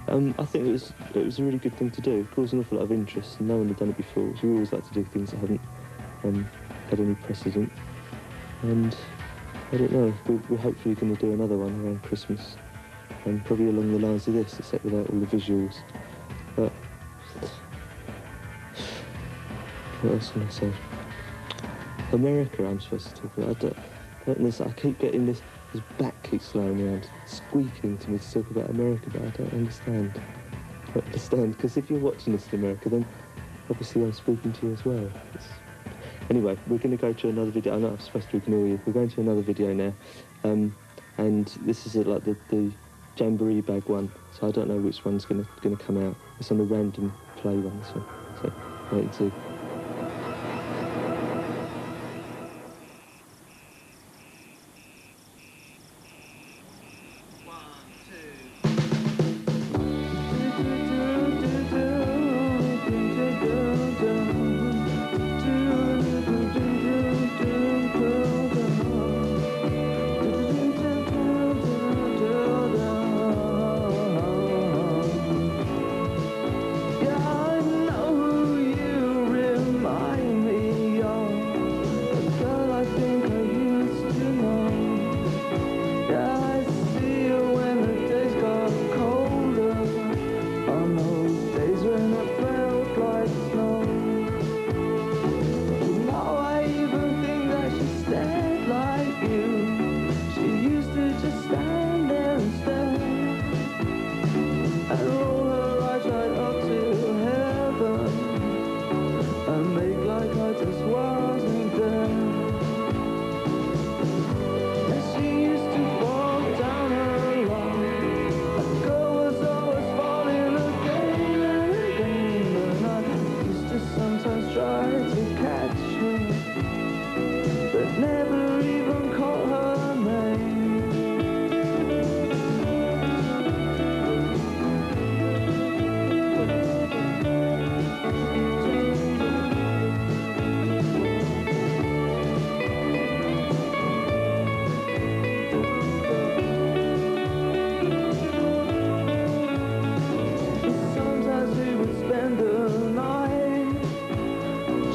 And I think it was a really good thing to do. It caused an awful lot of interest, and no one had done it before. So we always like to do things that haven't had any precedent. And I don't know, we're hopefully going to do another one around Christmas, and probably along the lines of this, except without all the visuals. But what else can I say? America, I'm supposed to talk about. I keep getting this back keeps flying around, squeaking to me to talk about America, but I don't understand. Because if you're watching this in America, then obviously I'm speaking to you as well. Anyway, we're going to go to another video. I know I'm supposed to ignore you. We're going to another video now, and this is like the Jamboree bag one, so I don't know which one's going to come out. It's on a random play one, so wait and see.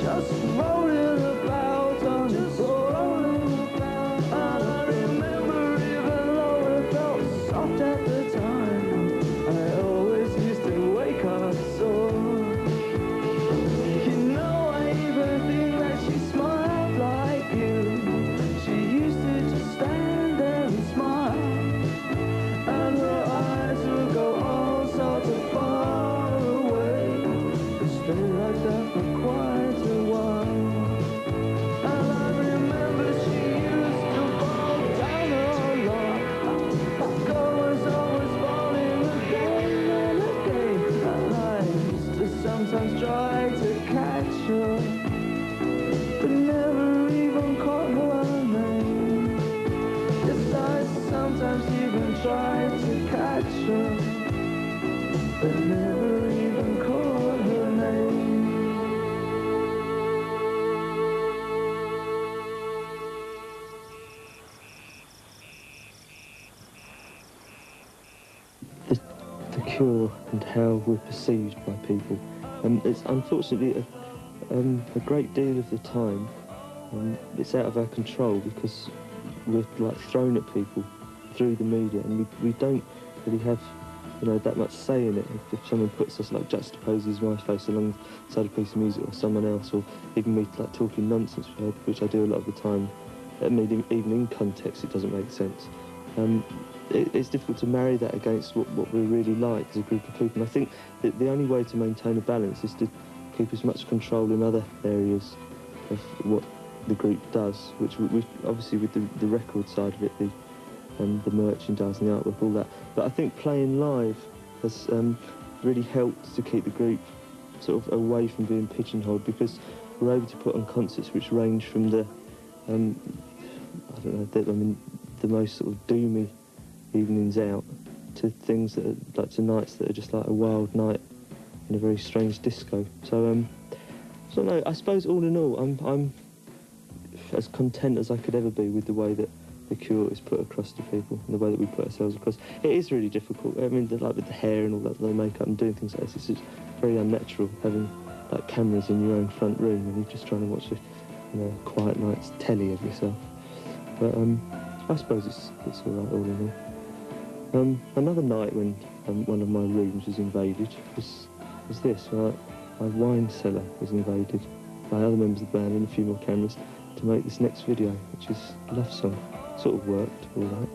Just rolling The Cure and how we're perceived by people. It's unfortunately a great deal of the time it's out of our control because we're like thrown at people through the media, and we don't really have that much say in it. If someone puts us like juxtaposes my face alongside a piece of music or someone else, or even me like talking nonsense, which I do a lot of the time, even in context it doesn't make sense. It's difficult to marry that against what we're really like as a group of people. And I think that the only way to maintain a balance is to keep as much control in other areas of what the group does, which we obviously with the record side of it, the merchandise and the artwork, all that. But I think playing live has really helped to keep the group sort of away from being pigeonholed, because we're able to put on concerts which range from the the most sort of doomy evenings out to things that are like to nights that are just like a wild night in a very strange disco. So so no, I suppose all in all I'm as content as I could ever be with the way that the Cure is put across to people and the way that we put ourselves across. It is really difficult. I mean, like with the hair and all that, the makeup and doing things like this, it's just very unnatural having like cameras in your own front room and you're just trying to watch a quiet night's telly of yourself. But I suppose it's all right all in all. Another night when one of my rooms was invaded was this. My wine cellar was invaded by other members of the band and a few more cameras to make this next video, which is a love song. Sort of worked, all right.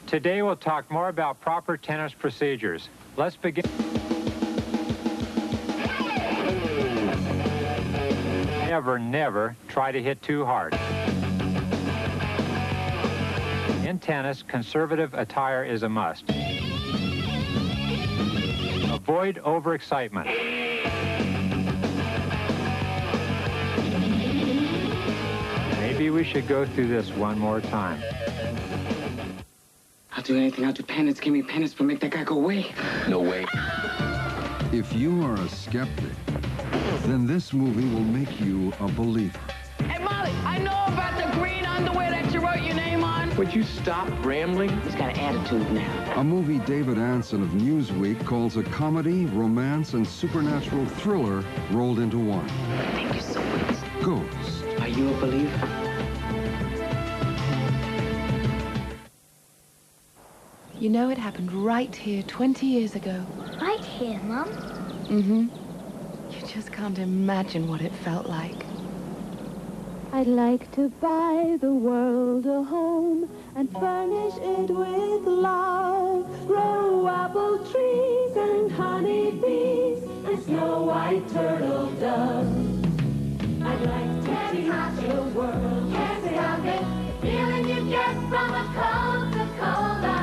Today we'll talk more about proper tennis procedures. Let's begin. Never, never try to hit too hard. In tennis, conservative attire is a must. Avoid overexcitement. Maybe we should go through this one more time. I'll do anything. I'll do penance. Give me penance, but make that guy go away. No way. If you are a skeptic, then this movie will make you a believer. Hey, Molly, I know about the green underwear that you wrote your name on. Would you stop rambling? He's got an attitude now. A movie David Anson of Newsweek calls a comedy, romance, and supernatural thriller rolled into one. Thank you so much. Ghost. Are you a believer? You know, it happened right here 20 years ago. Right here, Mum? Mm-hmm. You just can't imagine what it felt like. I'd like to buy the world a home and furnish it with love. Grow apple trees and honey bees and snow white turtle doves. I'd like to teach the world. Can't stop it. The feeling you get from a Coca-Cola.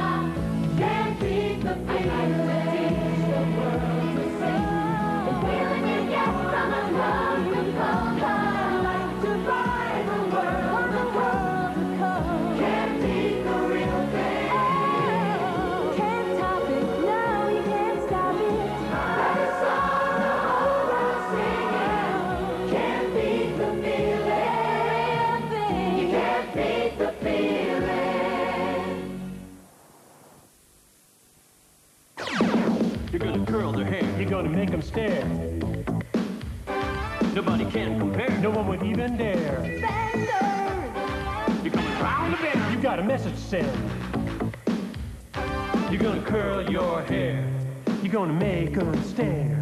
Can't keep the feeling. Teach the world to sing. The feeling you get from a Coca-Cola. I'd like to buy the world to come. Can't beat the real thing. Oh, can't top it. No, you can't stop it. That is all the whole world singing. Can't beat the feeling. You can't beat the feeling. You're gonna curl their hair. You're gonna make them stare. Nobody can compare. No one would even dare. You're coming round the bend. You got a message to send. You're gonna curl your hair. You're gonna make them stare.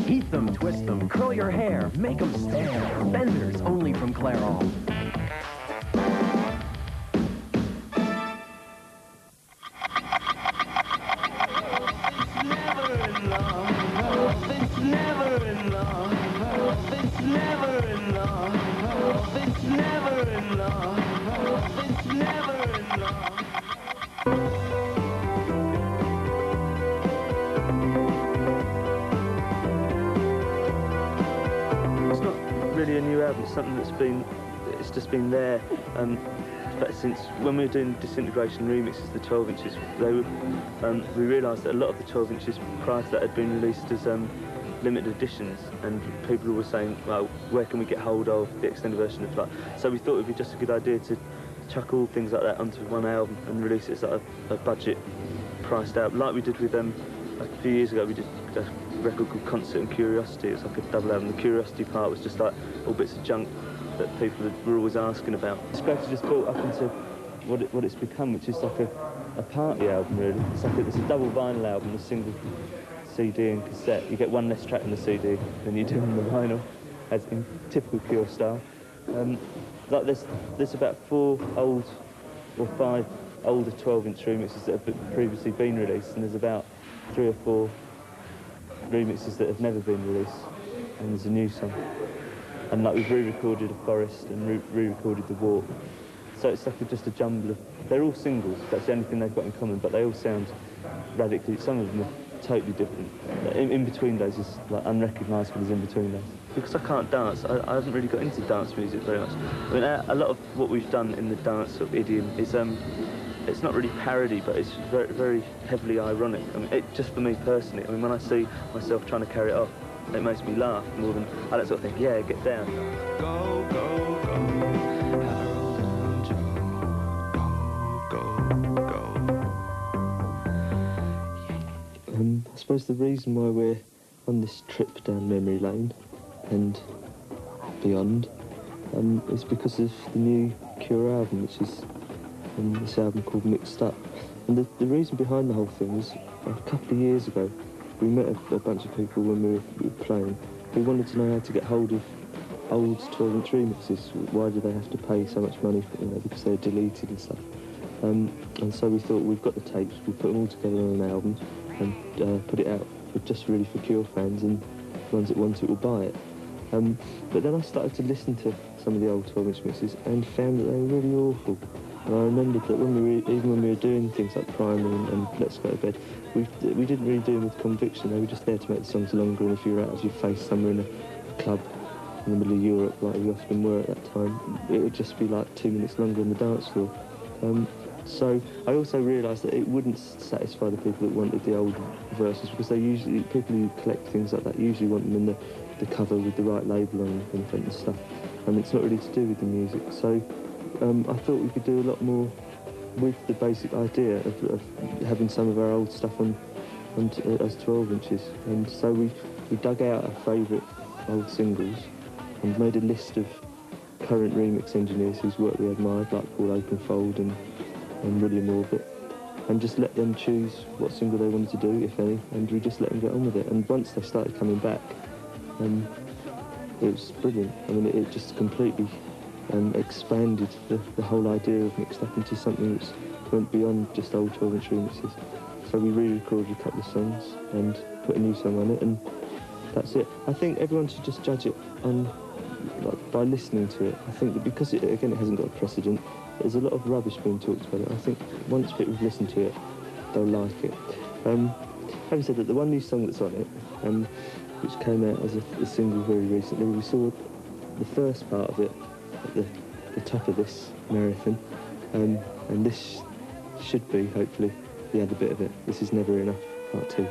Heat them, twist them, curl your hair, make them stare. Benders only from Clairol. It's not really a new album, it's something it's just been there. But since when we were doing Disintegration remixes, the 12 inches, we realised that a lot of the 12 inches prior to that had been released as limited editions, and people were saying, well, where can we get hold of the extended version of that? So we thought it would be just a good idea to chuck all things like that onto one album and release it as like a budget priced album, like we did with like a few years ago. We did a record called Concert and Curiosity. It was like a double album. The Curiosity part was just like all bits of junk that people were always asking about. It's gradually just built up into what it's become, which is like a party album, really. It's a double vinyl album, a single CD and cassette. You get one less track in the CD than you do on the vinyl, as in typical Cure style. Like there's about 4 old or 5 older 12-inch remixes that have previously been released, and there's about 3 or 4 remixes that have never been released, and there's a new song. And like we've re-recorded A Forest and re-recorded The Walk. So it's like just a jumble of... They're all singles, that's the only thing they've got in common, but they all sound radically... Some of them are totally different. In between days is like unrecognisable as in between days. Because I can't dance, I haven't really got into dance music very much. I mean, a lot of what we've done in the dance sort of idiom is it's not really parody, but it's very, very heavily ironic. I mean, just for me personally, I mean, when I see myself trying to carry it off, it makes me laugh more than I don't sort of think, yeah, get down. Go, go, go, Harold and Joe. Go, go, go. I suppose the reason why we're on this trip down memory lane and beyond is because of the new Cure album, which is this album called Mixed Up. And the reason behind the whole thing was a couple of years ago, we met a bunch of people when we were playing who wanted to know how to get hold of old 12-inch remixes. Why do they have to pay so much money for, because they're deleted and stuff? And so we thought, we've got the tapes, we'll put them all together on an album and put it out just really for Cure fans, and ones that want it will buy it. But then I started to listen to some of the old 12-inch mixes and found that they were really awful. And I remembered that even when we were doing things like Primer and Let's Go to Bed, we didn't really do them with conviction. They were just there to make the songs longer, and if you were out of your face somewhere in a club in the middle of Europe, like we often were at that time, it would just be like 2 minutes longer on the dance floor. So I also realised that it wouldn't satisfy the people that wanted the old versions, because people who collect things like that usually want them in the cover with the right label on the front and stuff, and it's not really to do with the music. So I thought we could do a lot more with the basic idea of having some of our old stuff on as 12 inches. And so we dug out our favourite old singles and made a list of current remix engineers whose work we admired, like Paul Oakenfold and William Orbit, and just let them choose what single they wanted to do, if any, and we just let them get on with it. And once they started coming back, it was brilliant. I mean, it just completely expanded the whole idea of Mixed Up into something that went beyond just old 12-inch remixes. So we re-recorded a couple of songs and put a new song on it, and that's it. I think everyone should just judge it on, by listening to it. I think that because it hasn't got a precedent, there's a lot of rubbish being talked about it. I think once people have listened to it, they'll like it. Having said that, the one new song that's on it, which came out as a single very recently, we saw the first part of it at the top of this marathon, and this should be, hopefully, the other bit of it. This is Never Enough, part 2.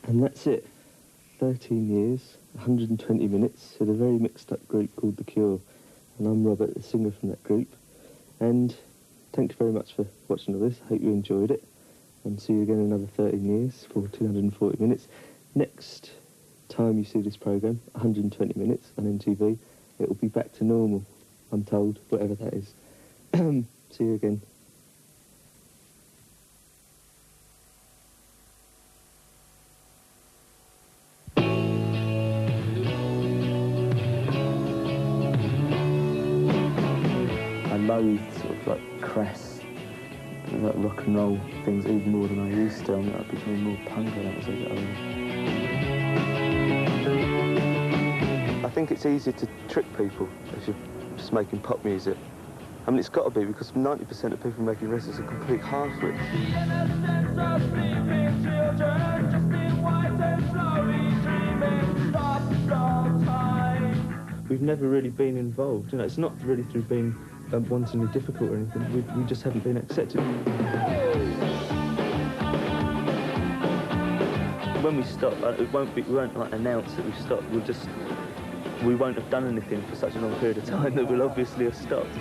And that's it. 13 years, 120 minutes with a very mixed up group called The Cure. And I'm Robert, the singer from that group. And thank you very much for watching all this. I hope you enjoyed it. And see you again in another 13 years for 240 minutes. Next time you see this programme, 120 minutes on MTV, it will be back to normal, I'm told, whatever that is. See you again. loathe sort of like crass, like rock and roll things even more than I used to. I mean, I've become more punk than as I get older. I think it's easier to trick people if you're just making pop music. I mean, it's got to be, because 90% of people making records are complete half-wits. We've never really been involved, you know, it's not really through being wantingly difficult or anything, we just haven't been accepted. When we stop, we won't like announce that we've stopped, we won't have done anything for such a long period of time that we'll obviously have stopped.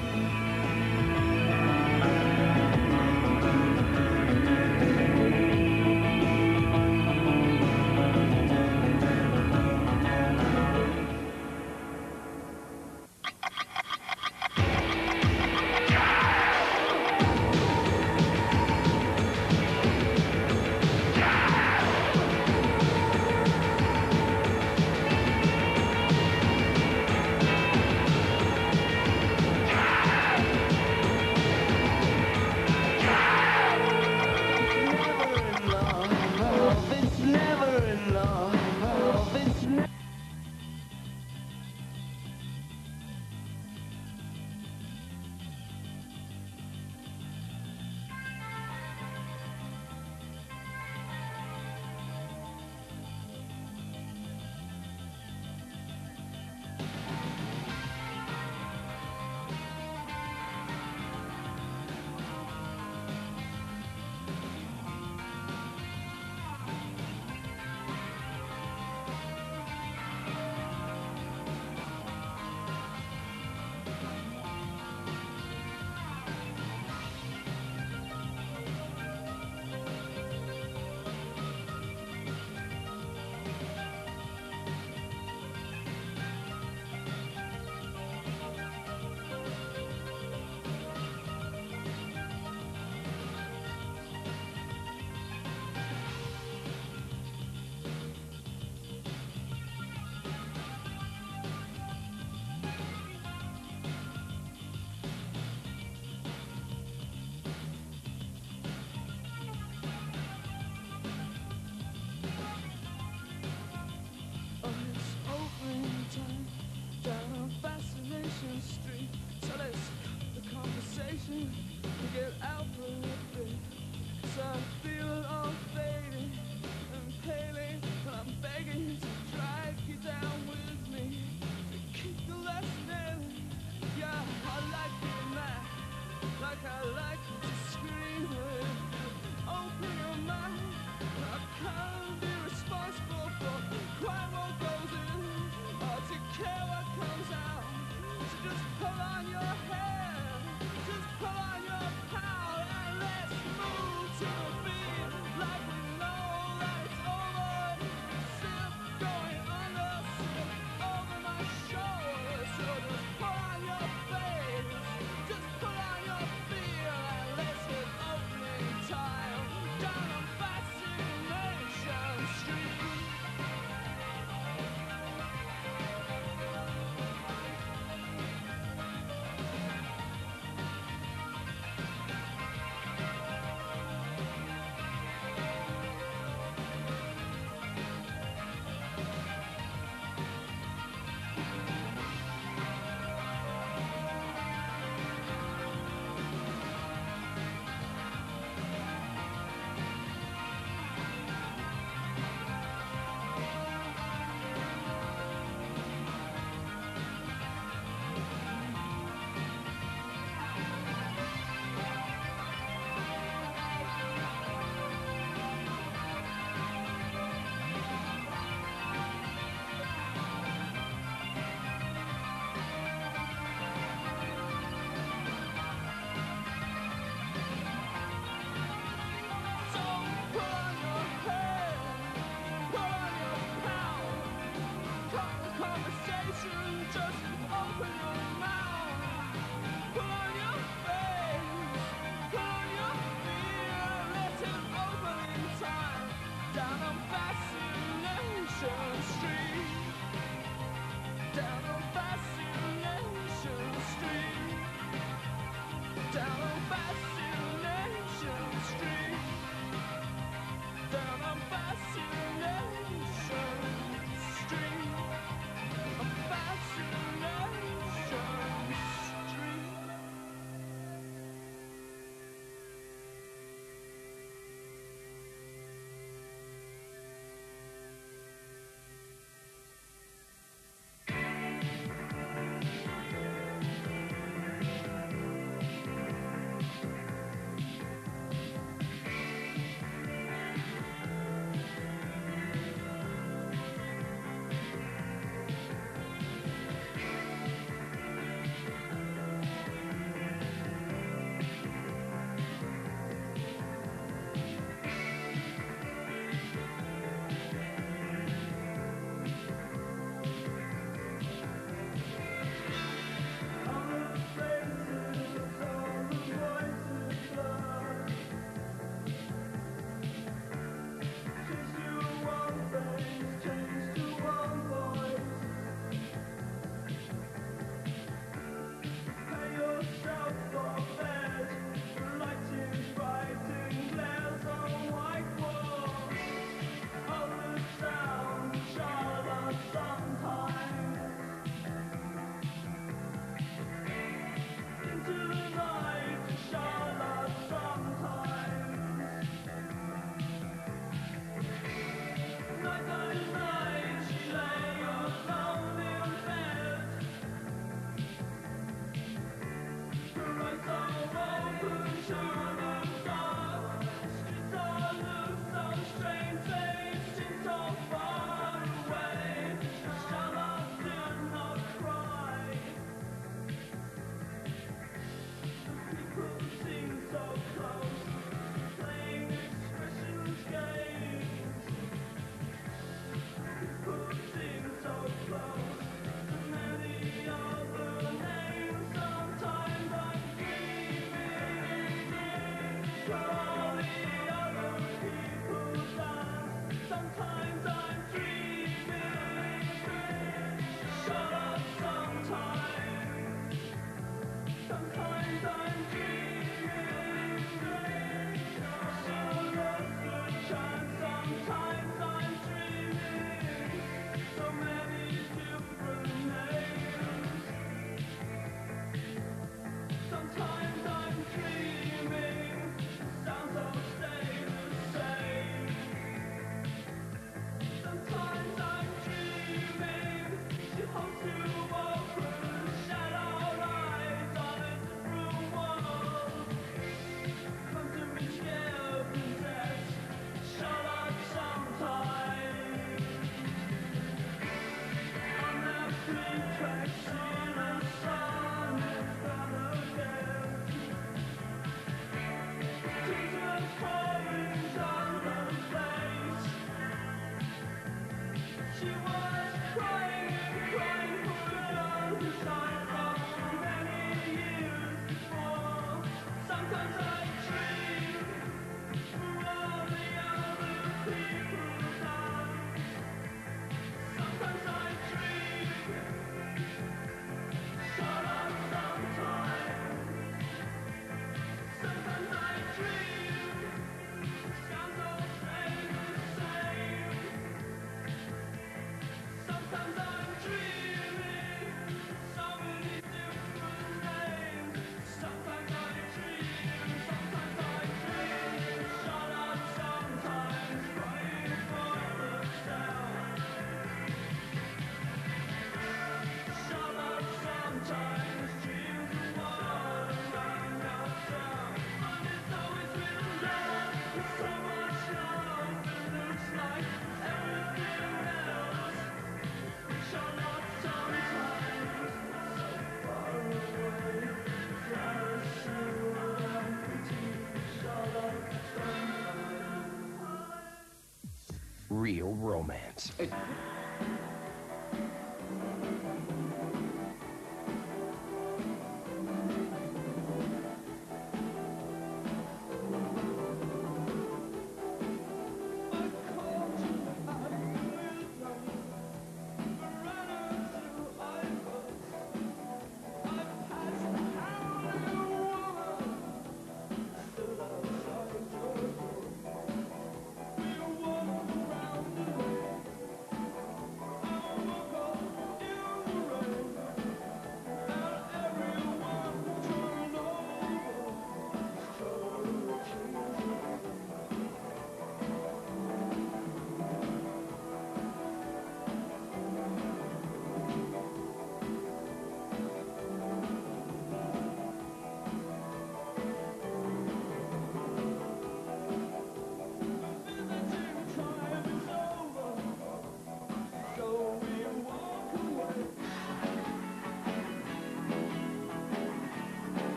Real romance. I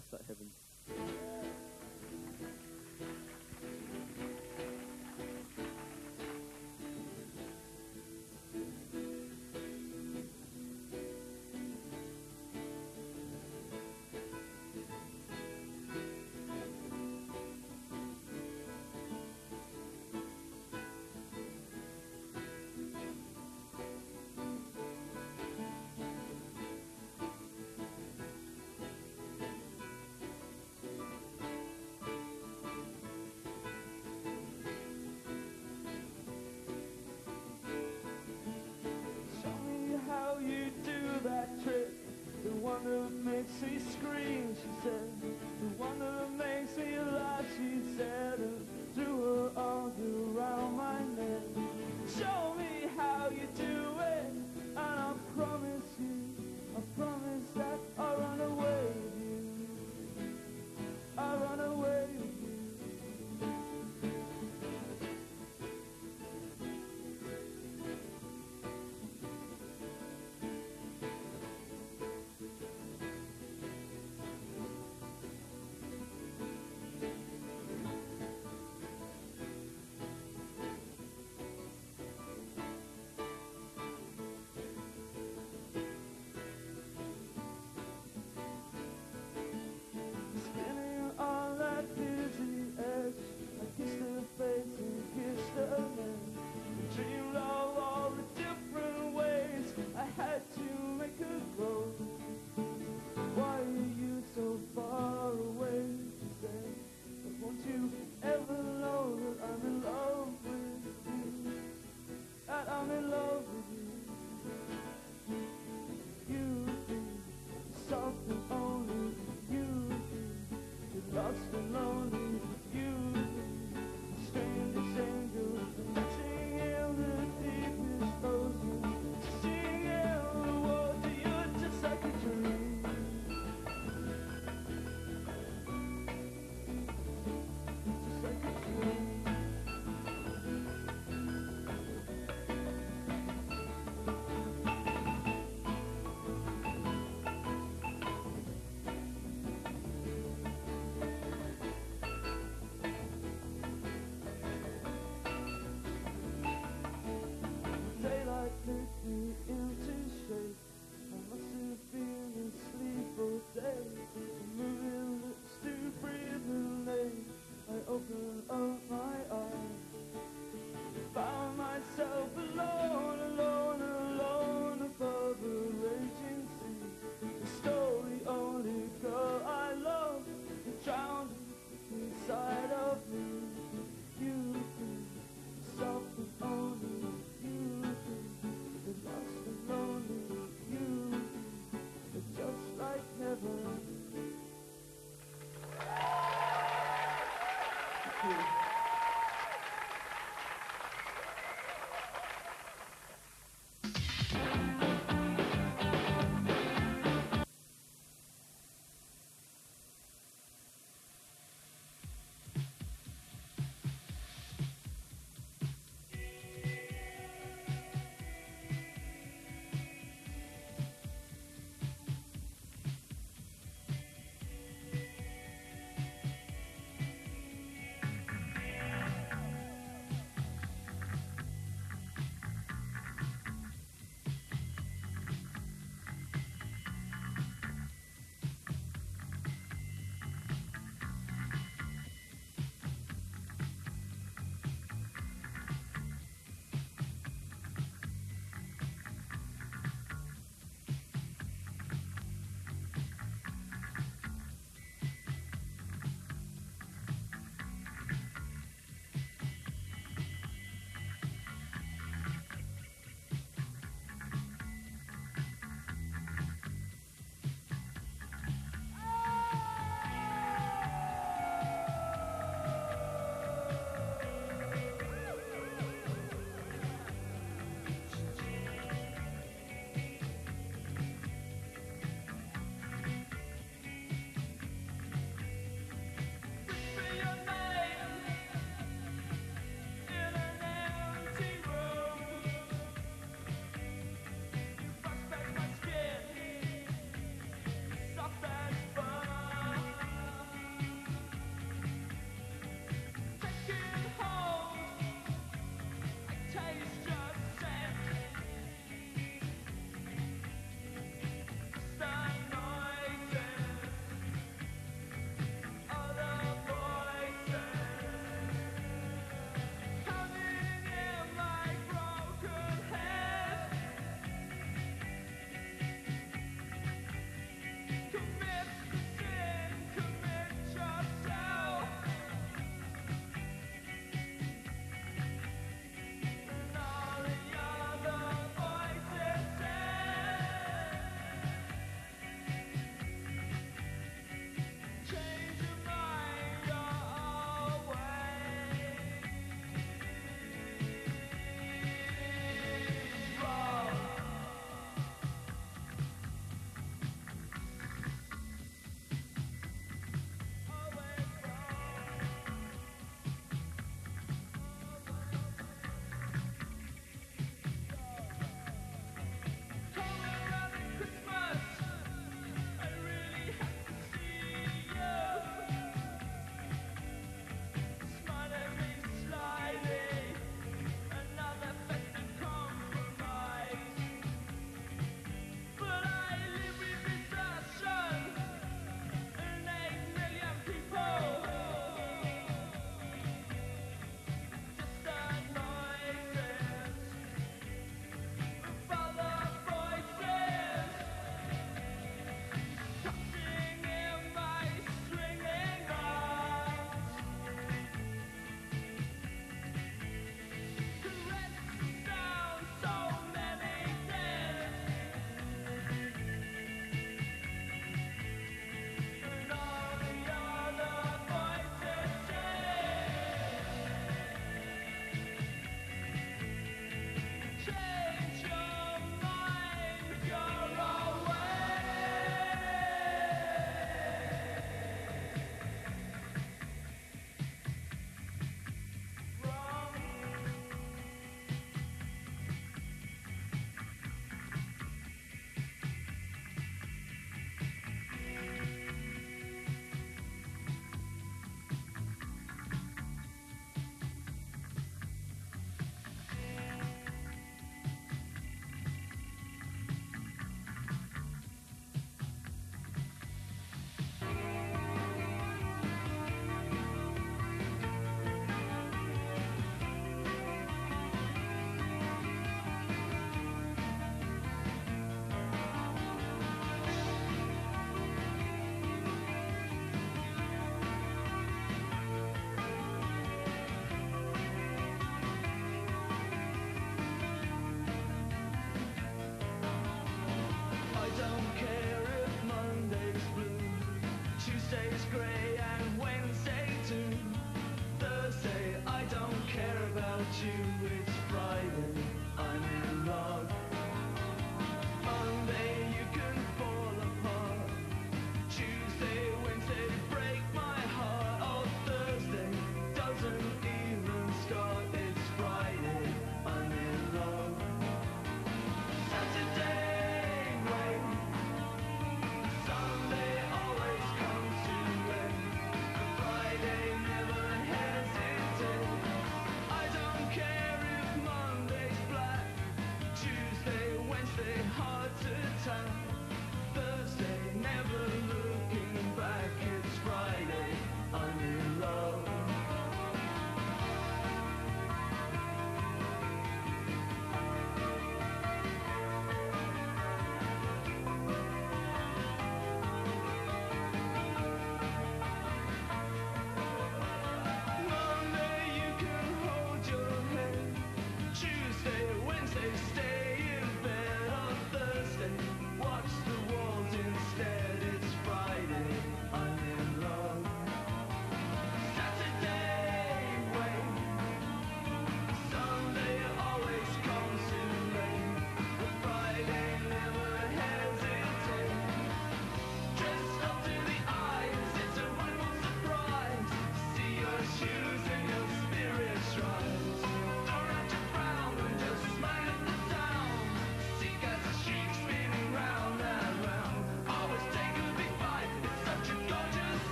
That's like heaven.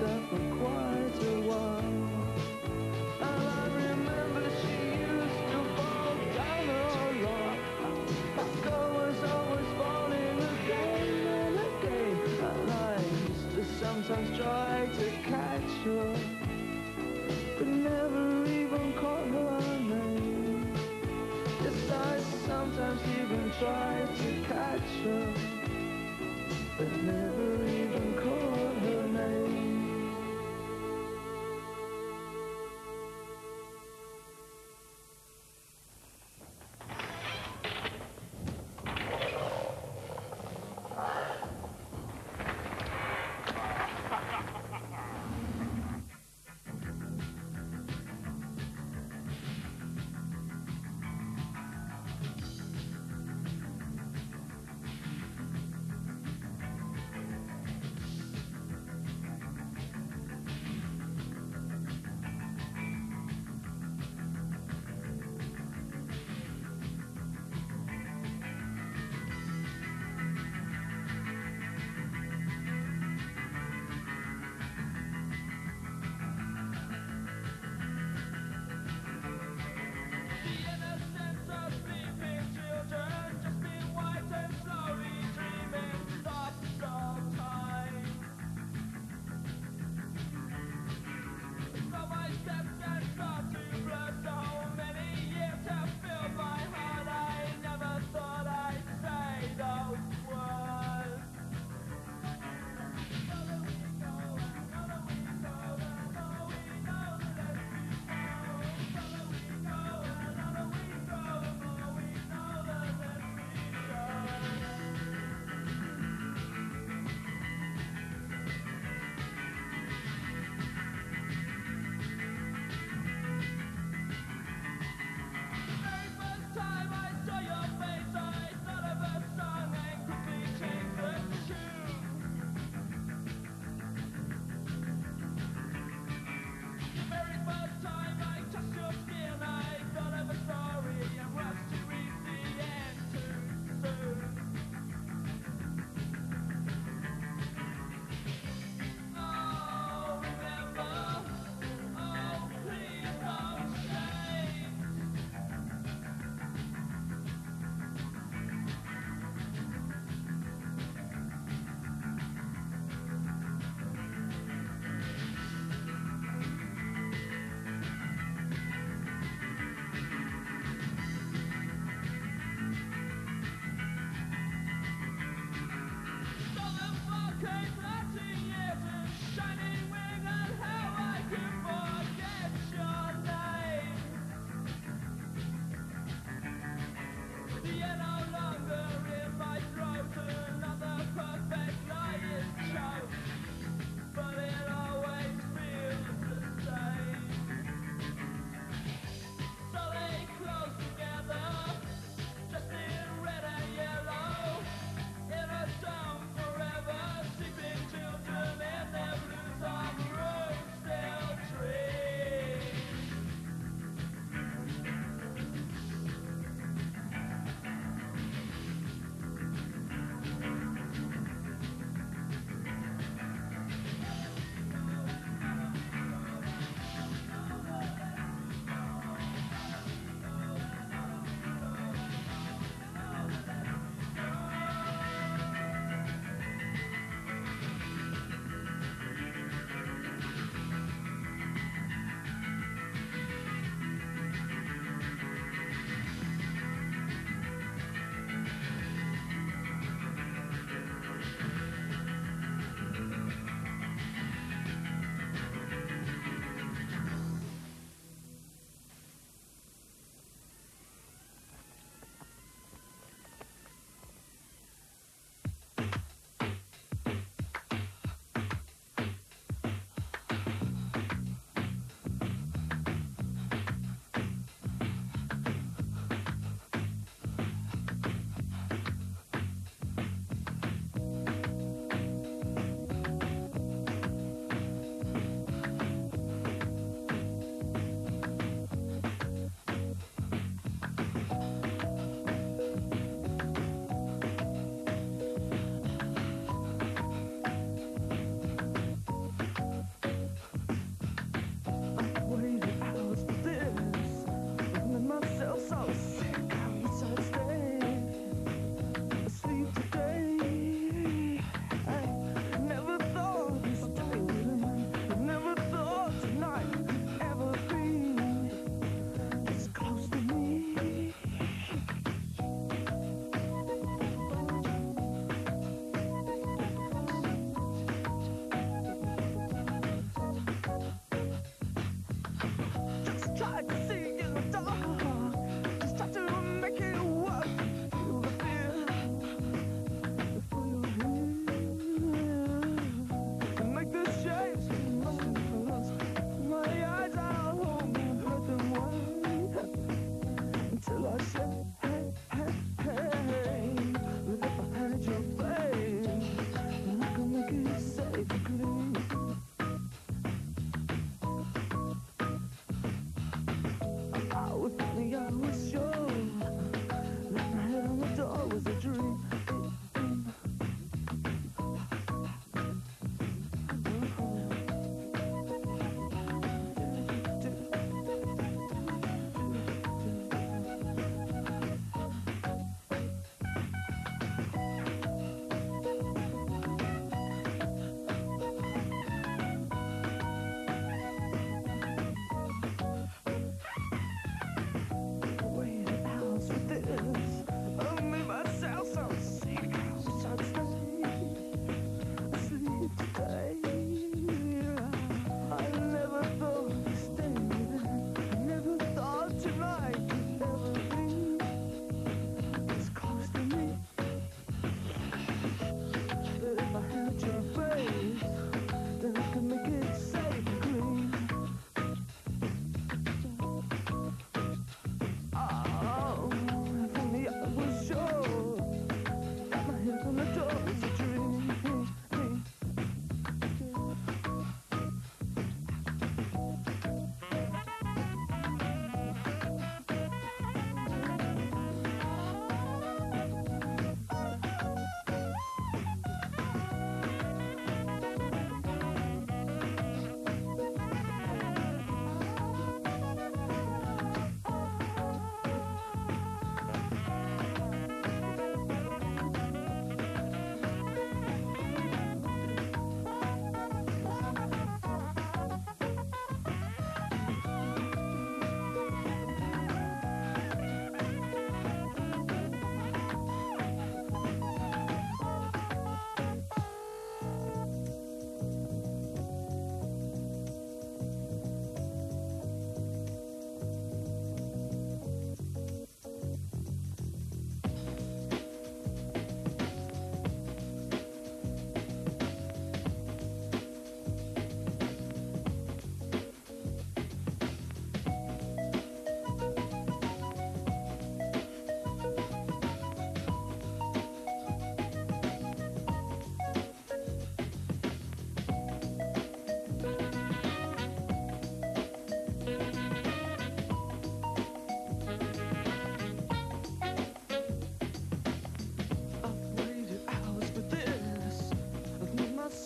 her for quite a while. And I remember she used to fall down a lot. That girl was always falling again and again. And I used to sometimes try to catch her, but never even caught her name. Yes, I sometimes even tried to catch her, but never even caught her name.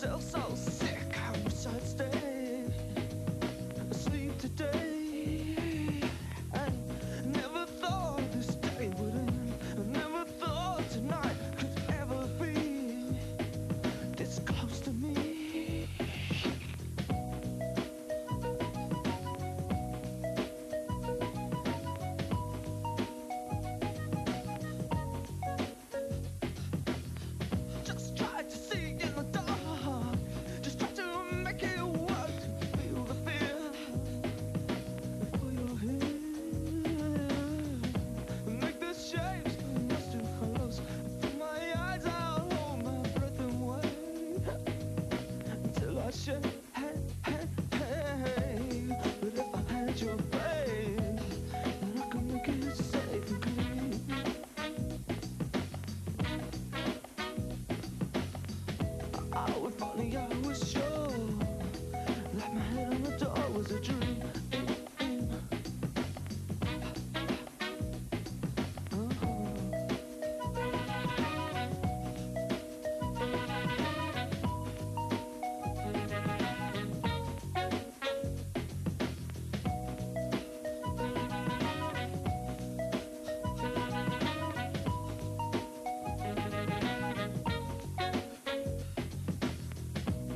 myself so sick, I wish I'd stay asleep today. I never thought this day would end. I never thought tonight could ever be this close to me. Just try to see in the dark, just try to make it work, to feel the fear before you're here. Make the shapes come much too close. Open my eyes, I'll hold my breath and wait until I shake. But if I had your face, then I could make it safe and clean. Oh, if only I was sure that my head on the door was a dream.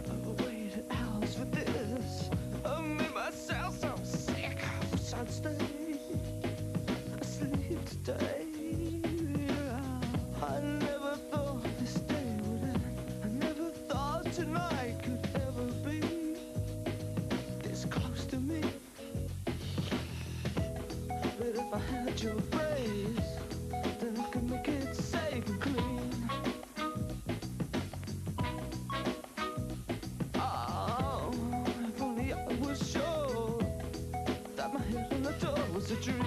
I've waited hours for this. I made myself so sick, I wish I'd stay asleep today. I never thought this day would end. I never thought tonight could ever be this close to me. But if I had your face, then I could make it safe and clean. Oh, if only I was sure that my head on the door was a dream.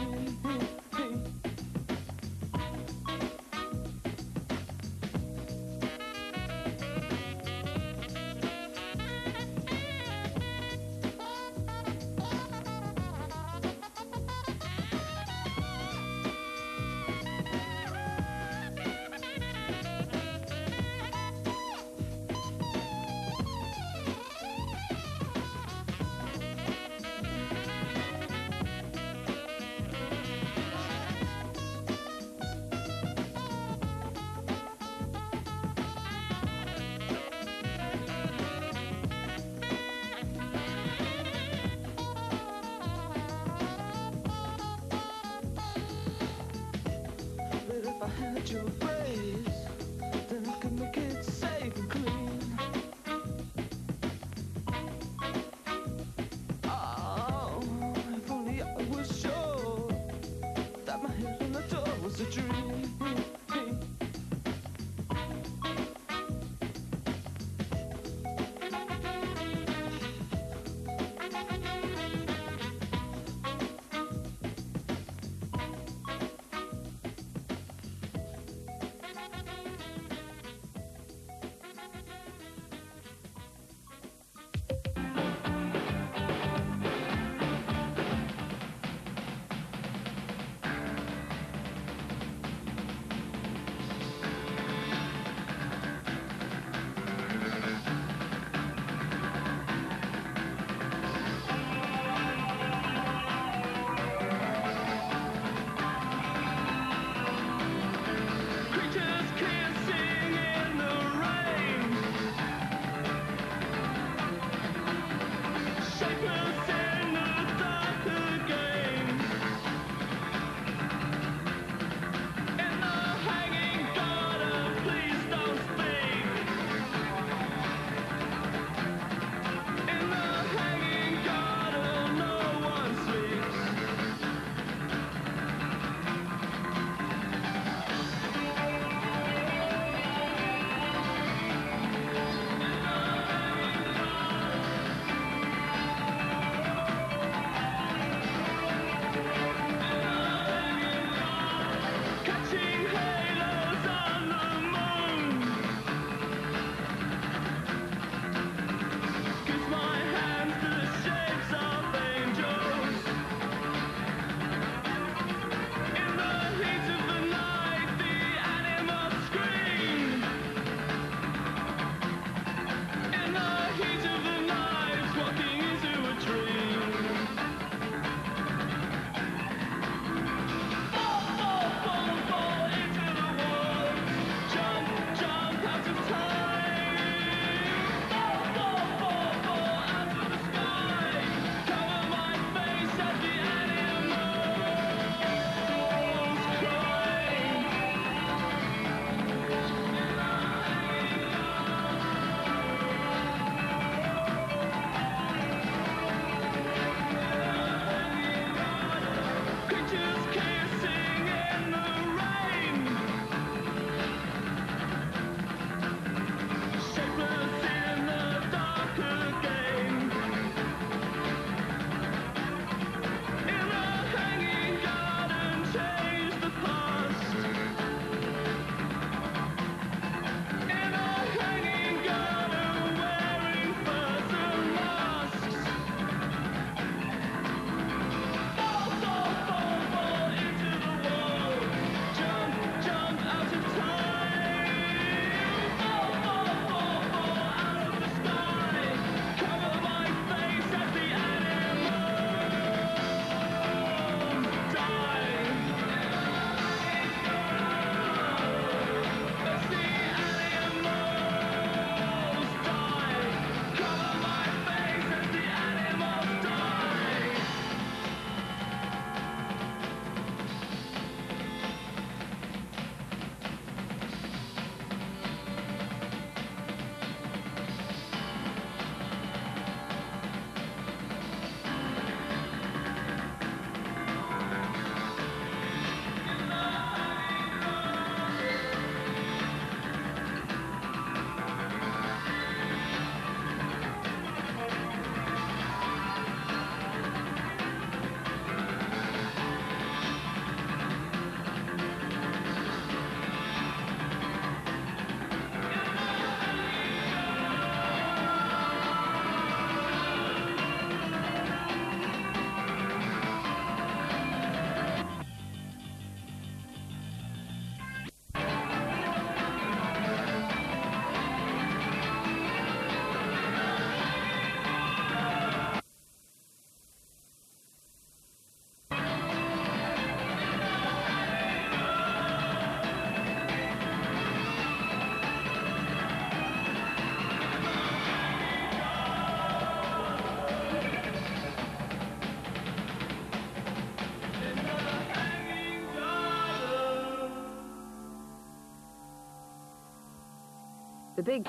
The big...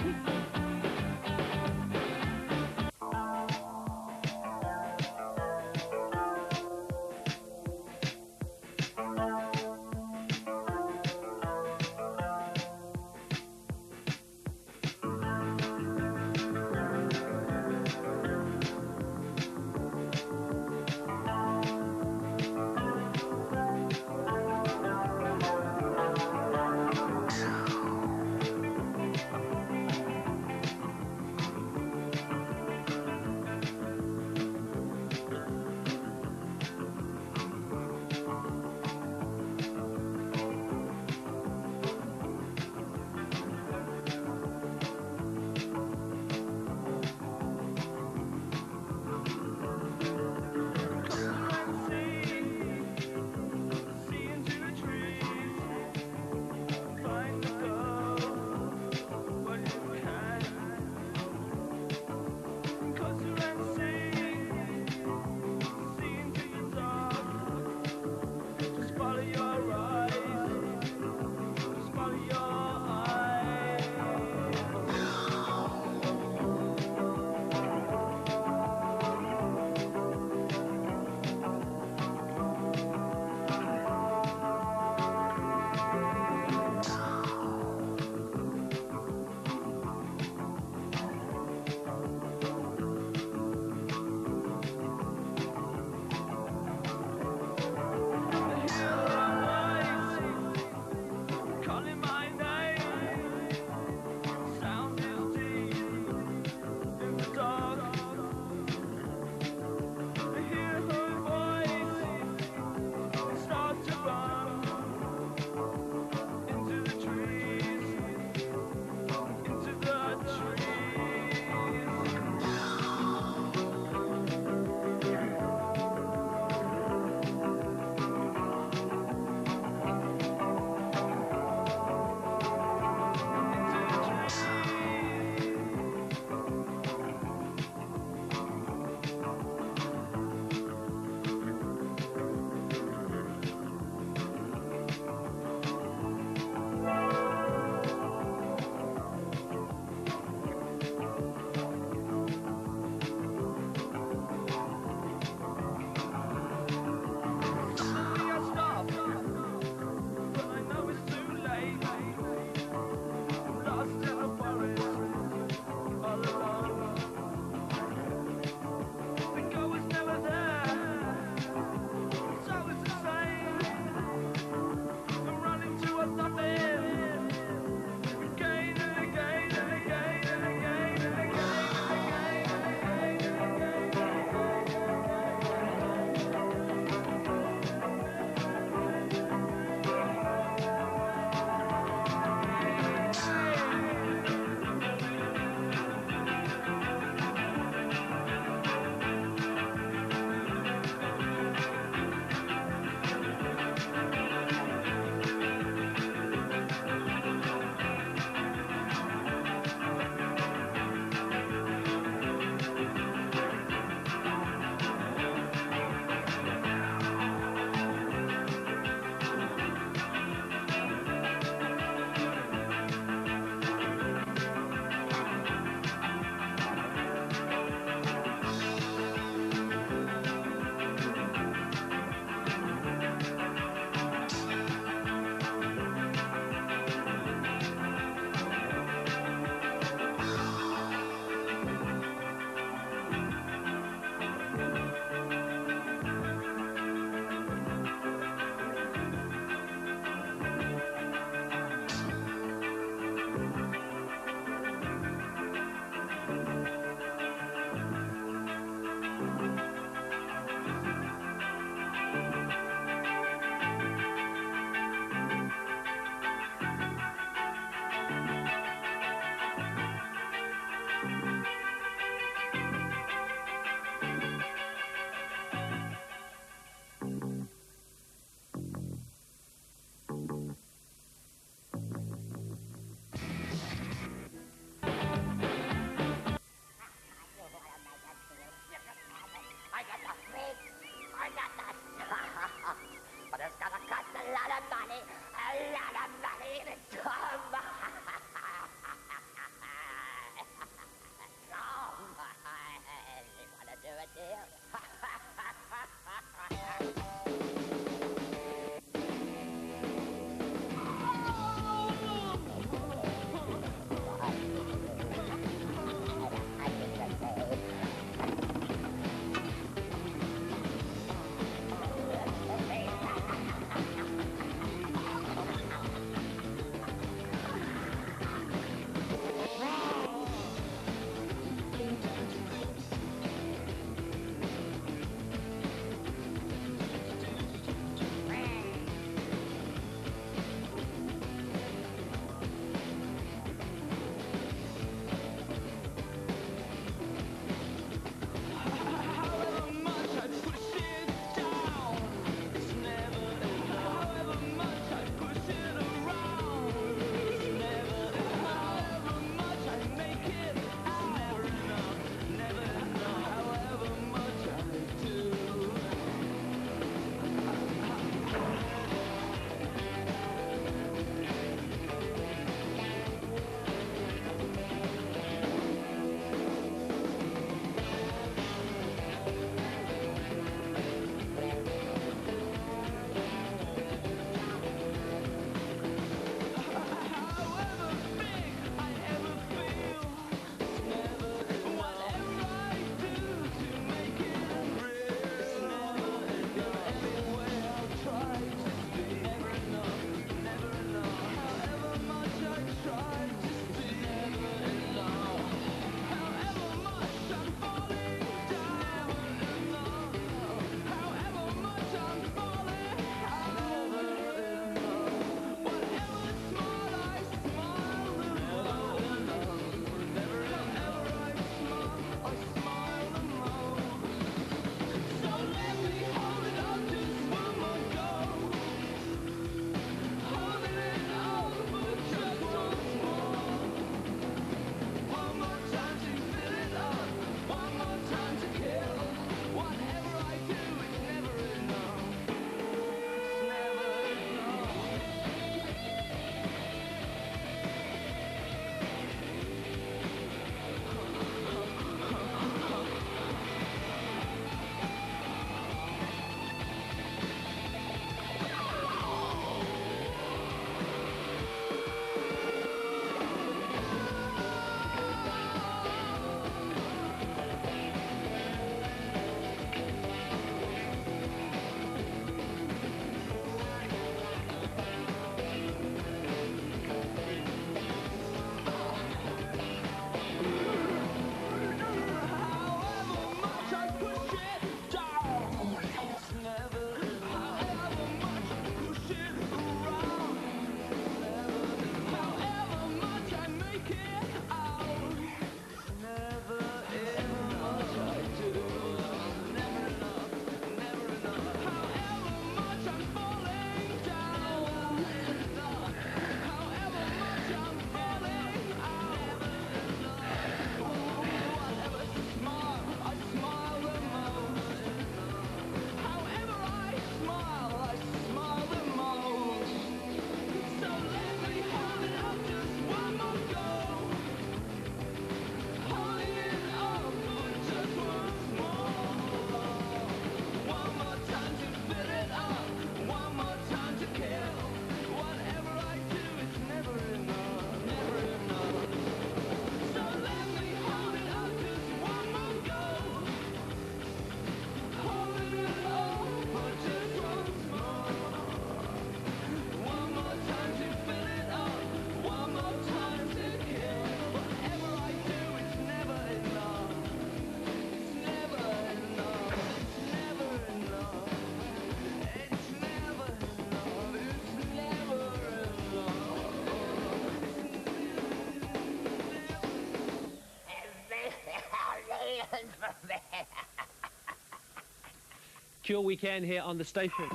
Cure Weekend here on the station.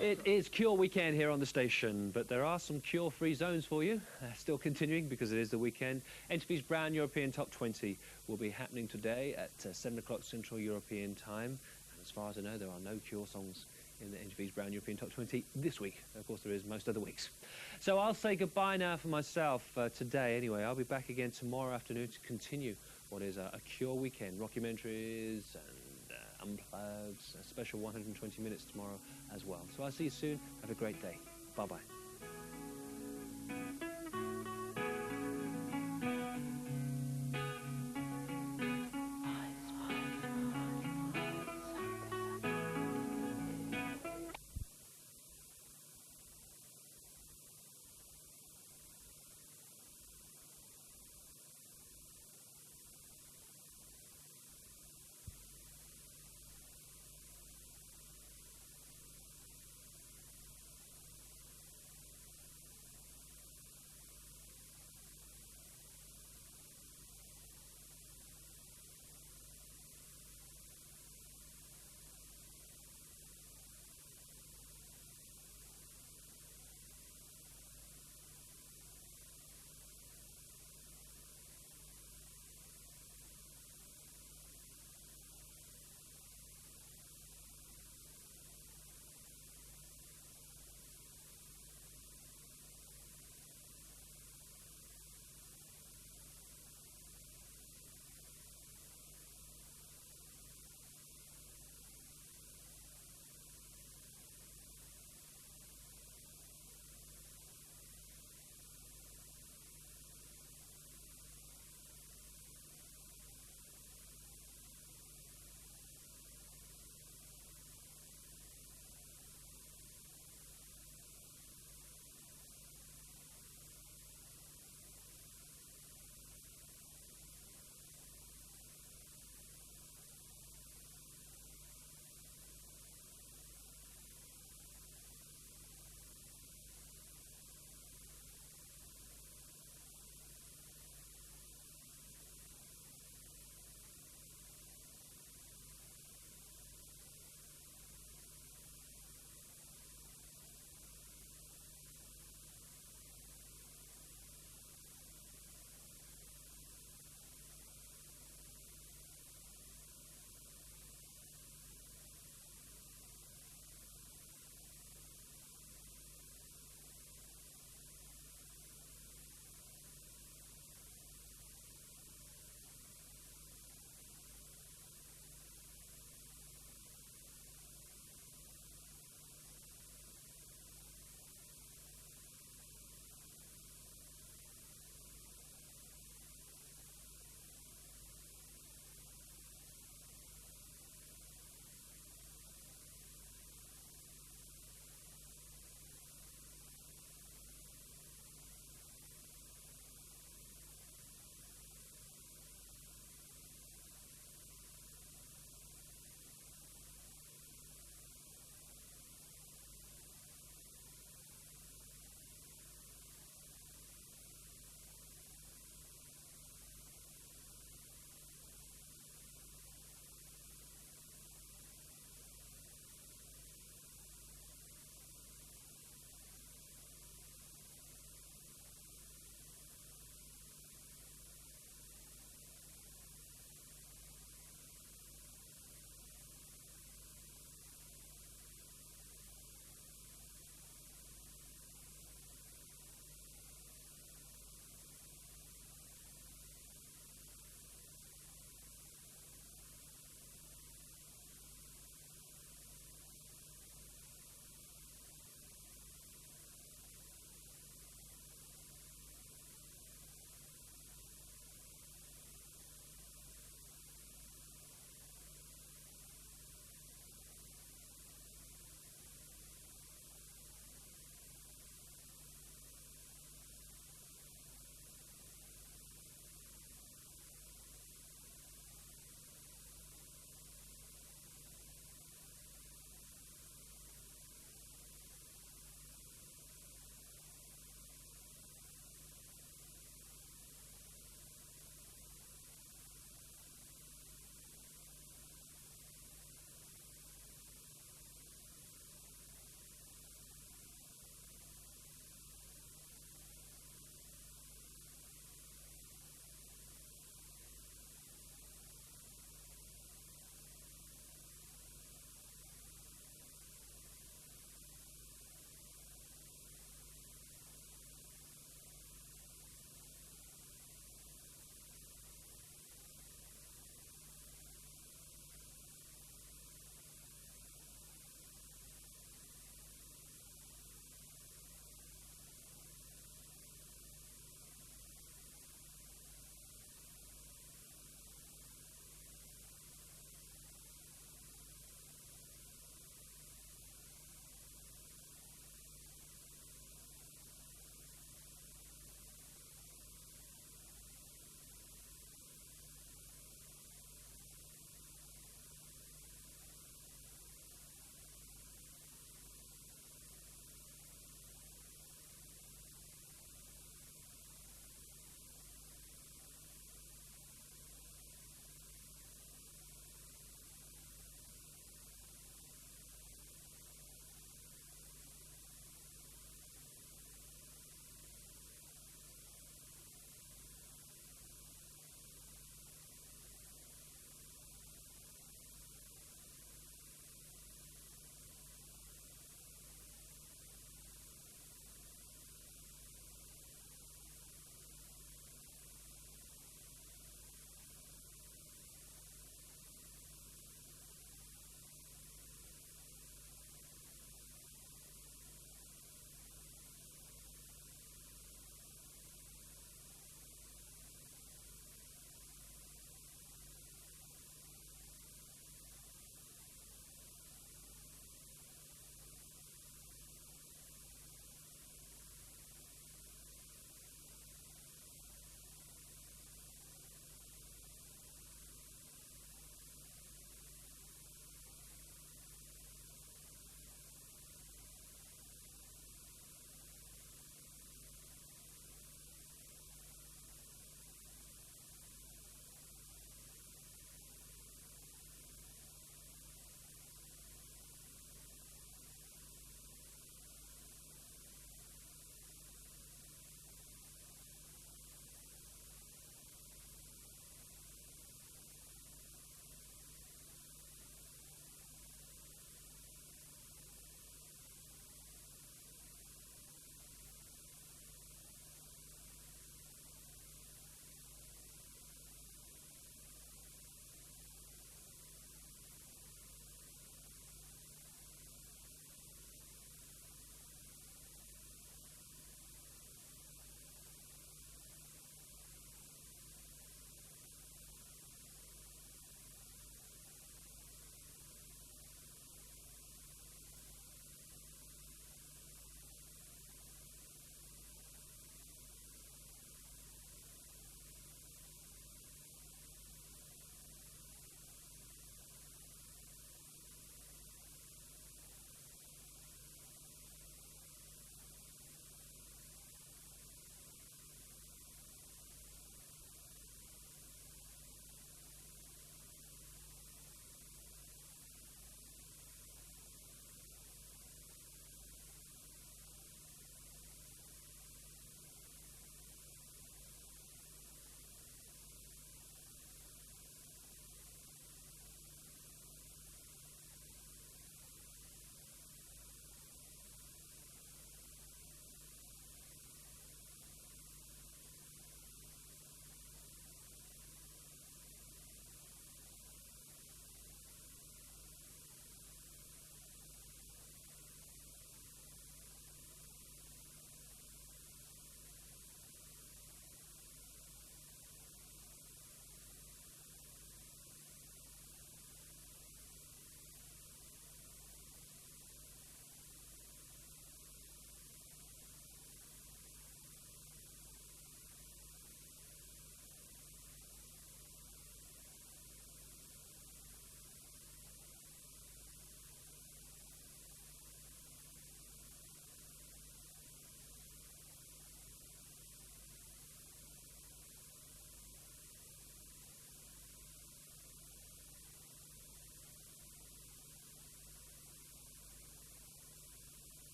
It is Cure Weekend here on the station, but there are some Cure-free zones for you. Still continuing because it is the weekend. MTV's Brown European Top 20 will be happening today at 7 o'clock Central European Time. And as far as I know, there are no Cure songs in the MTV's Brown European Top 20 this week. Of course, there is most other weeks. So I'll say goodbye now for myself today. Anyway, I'll be back again tomorrow afternoon to continue what is a Cure Weekend. Rockumentaries and unplugs, a special 120 minutes tomorrow as well. So I'll see you soon. Have a great day. Bye-bye.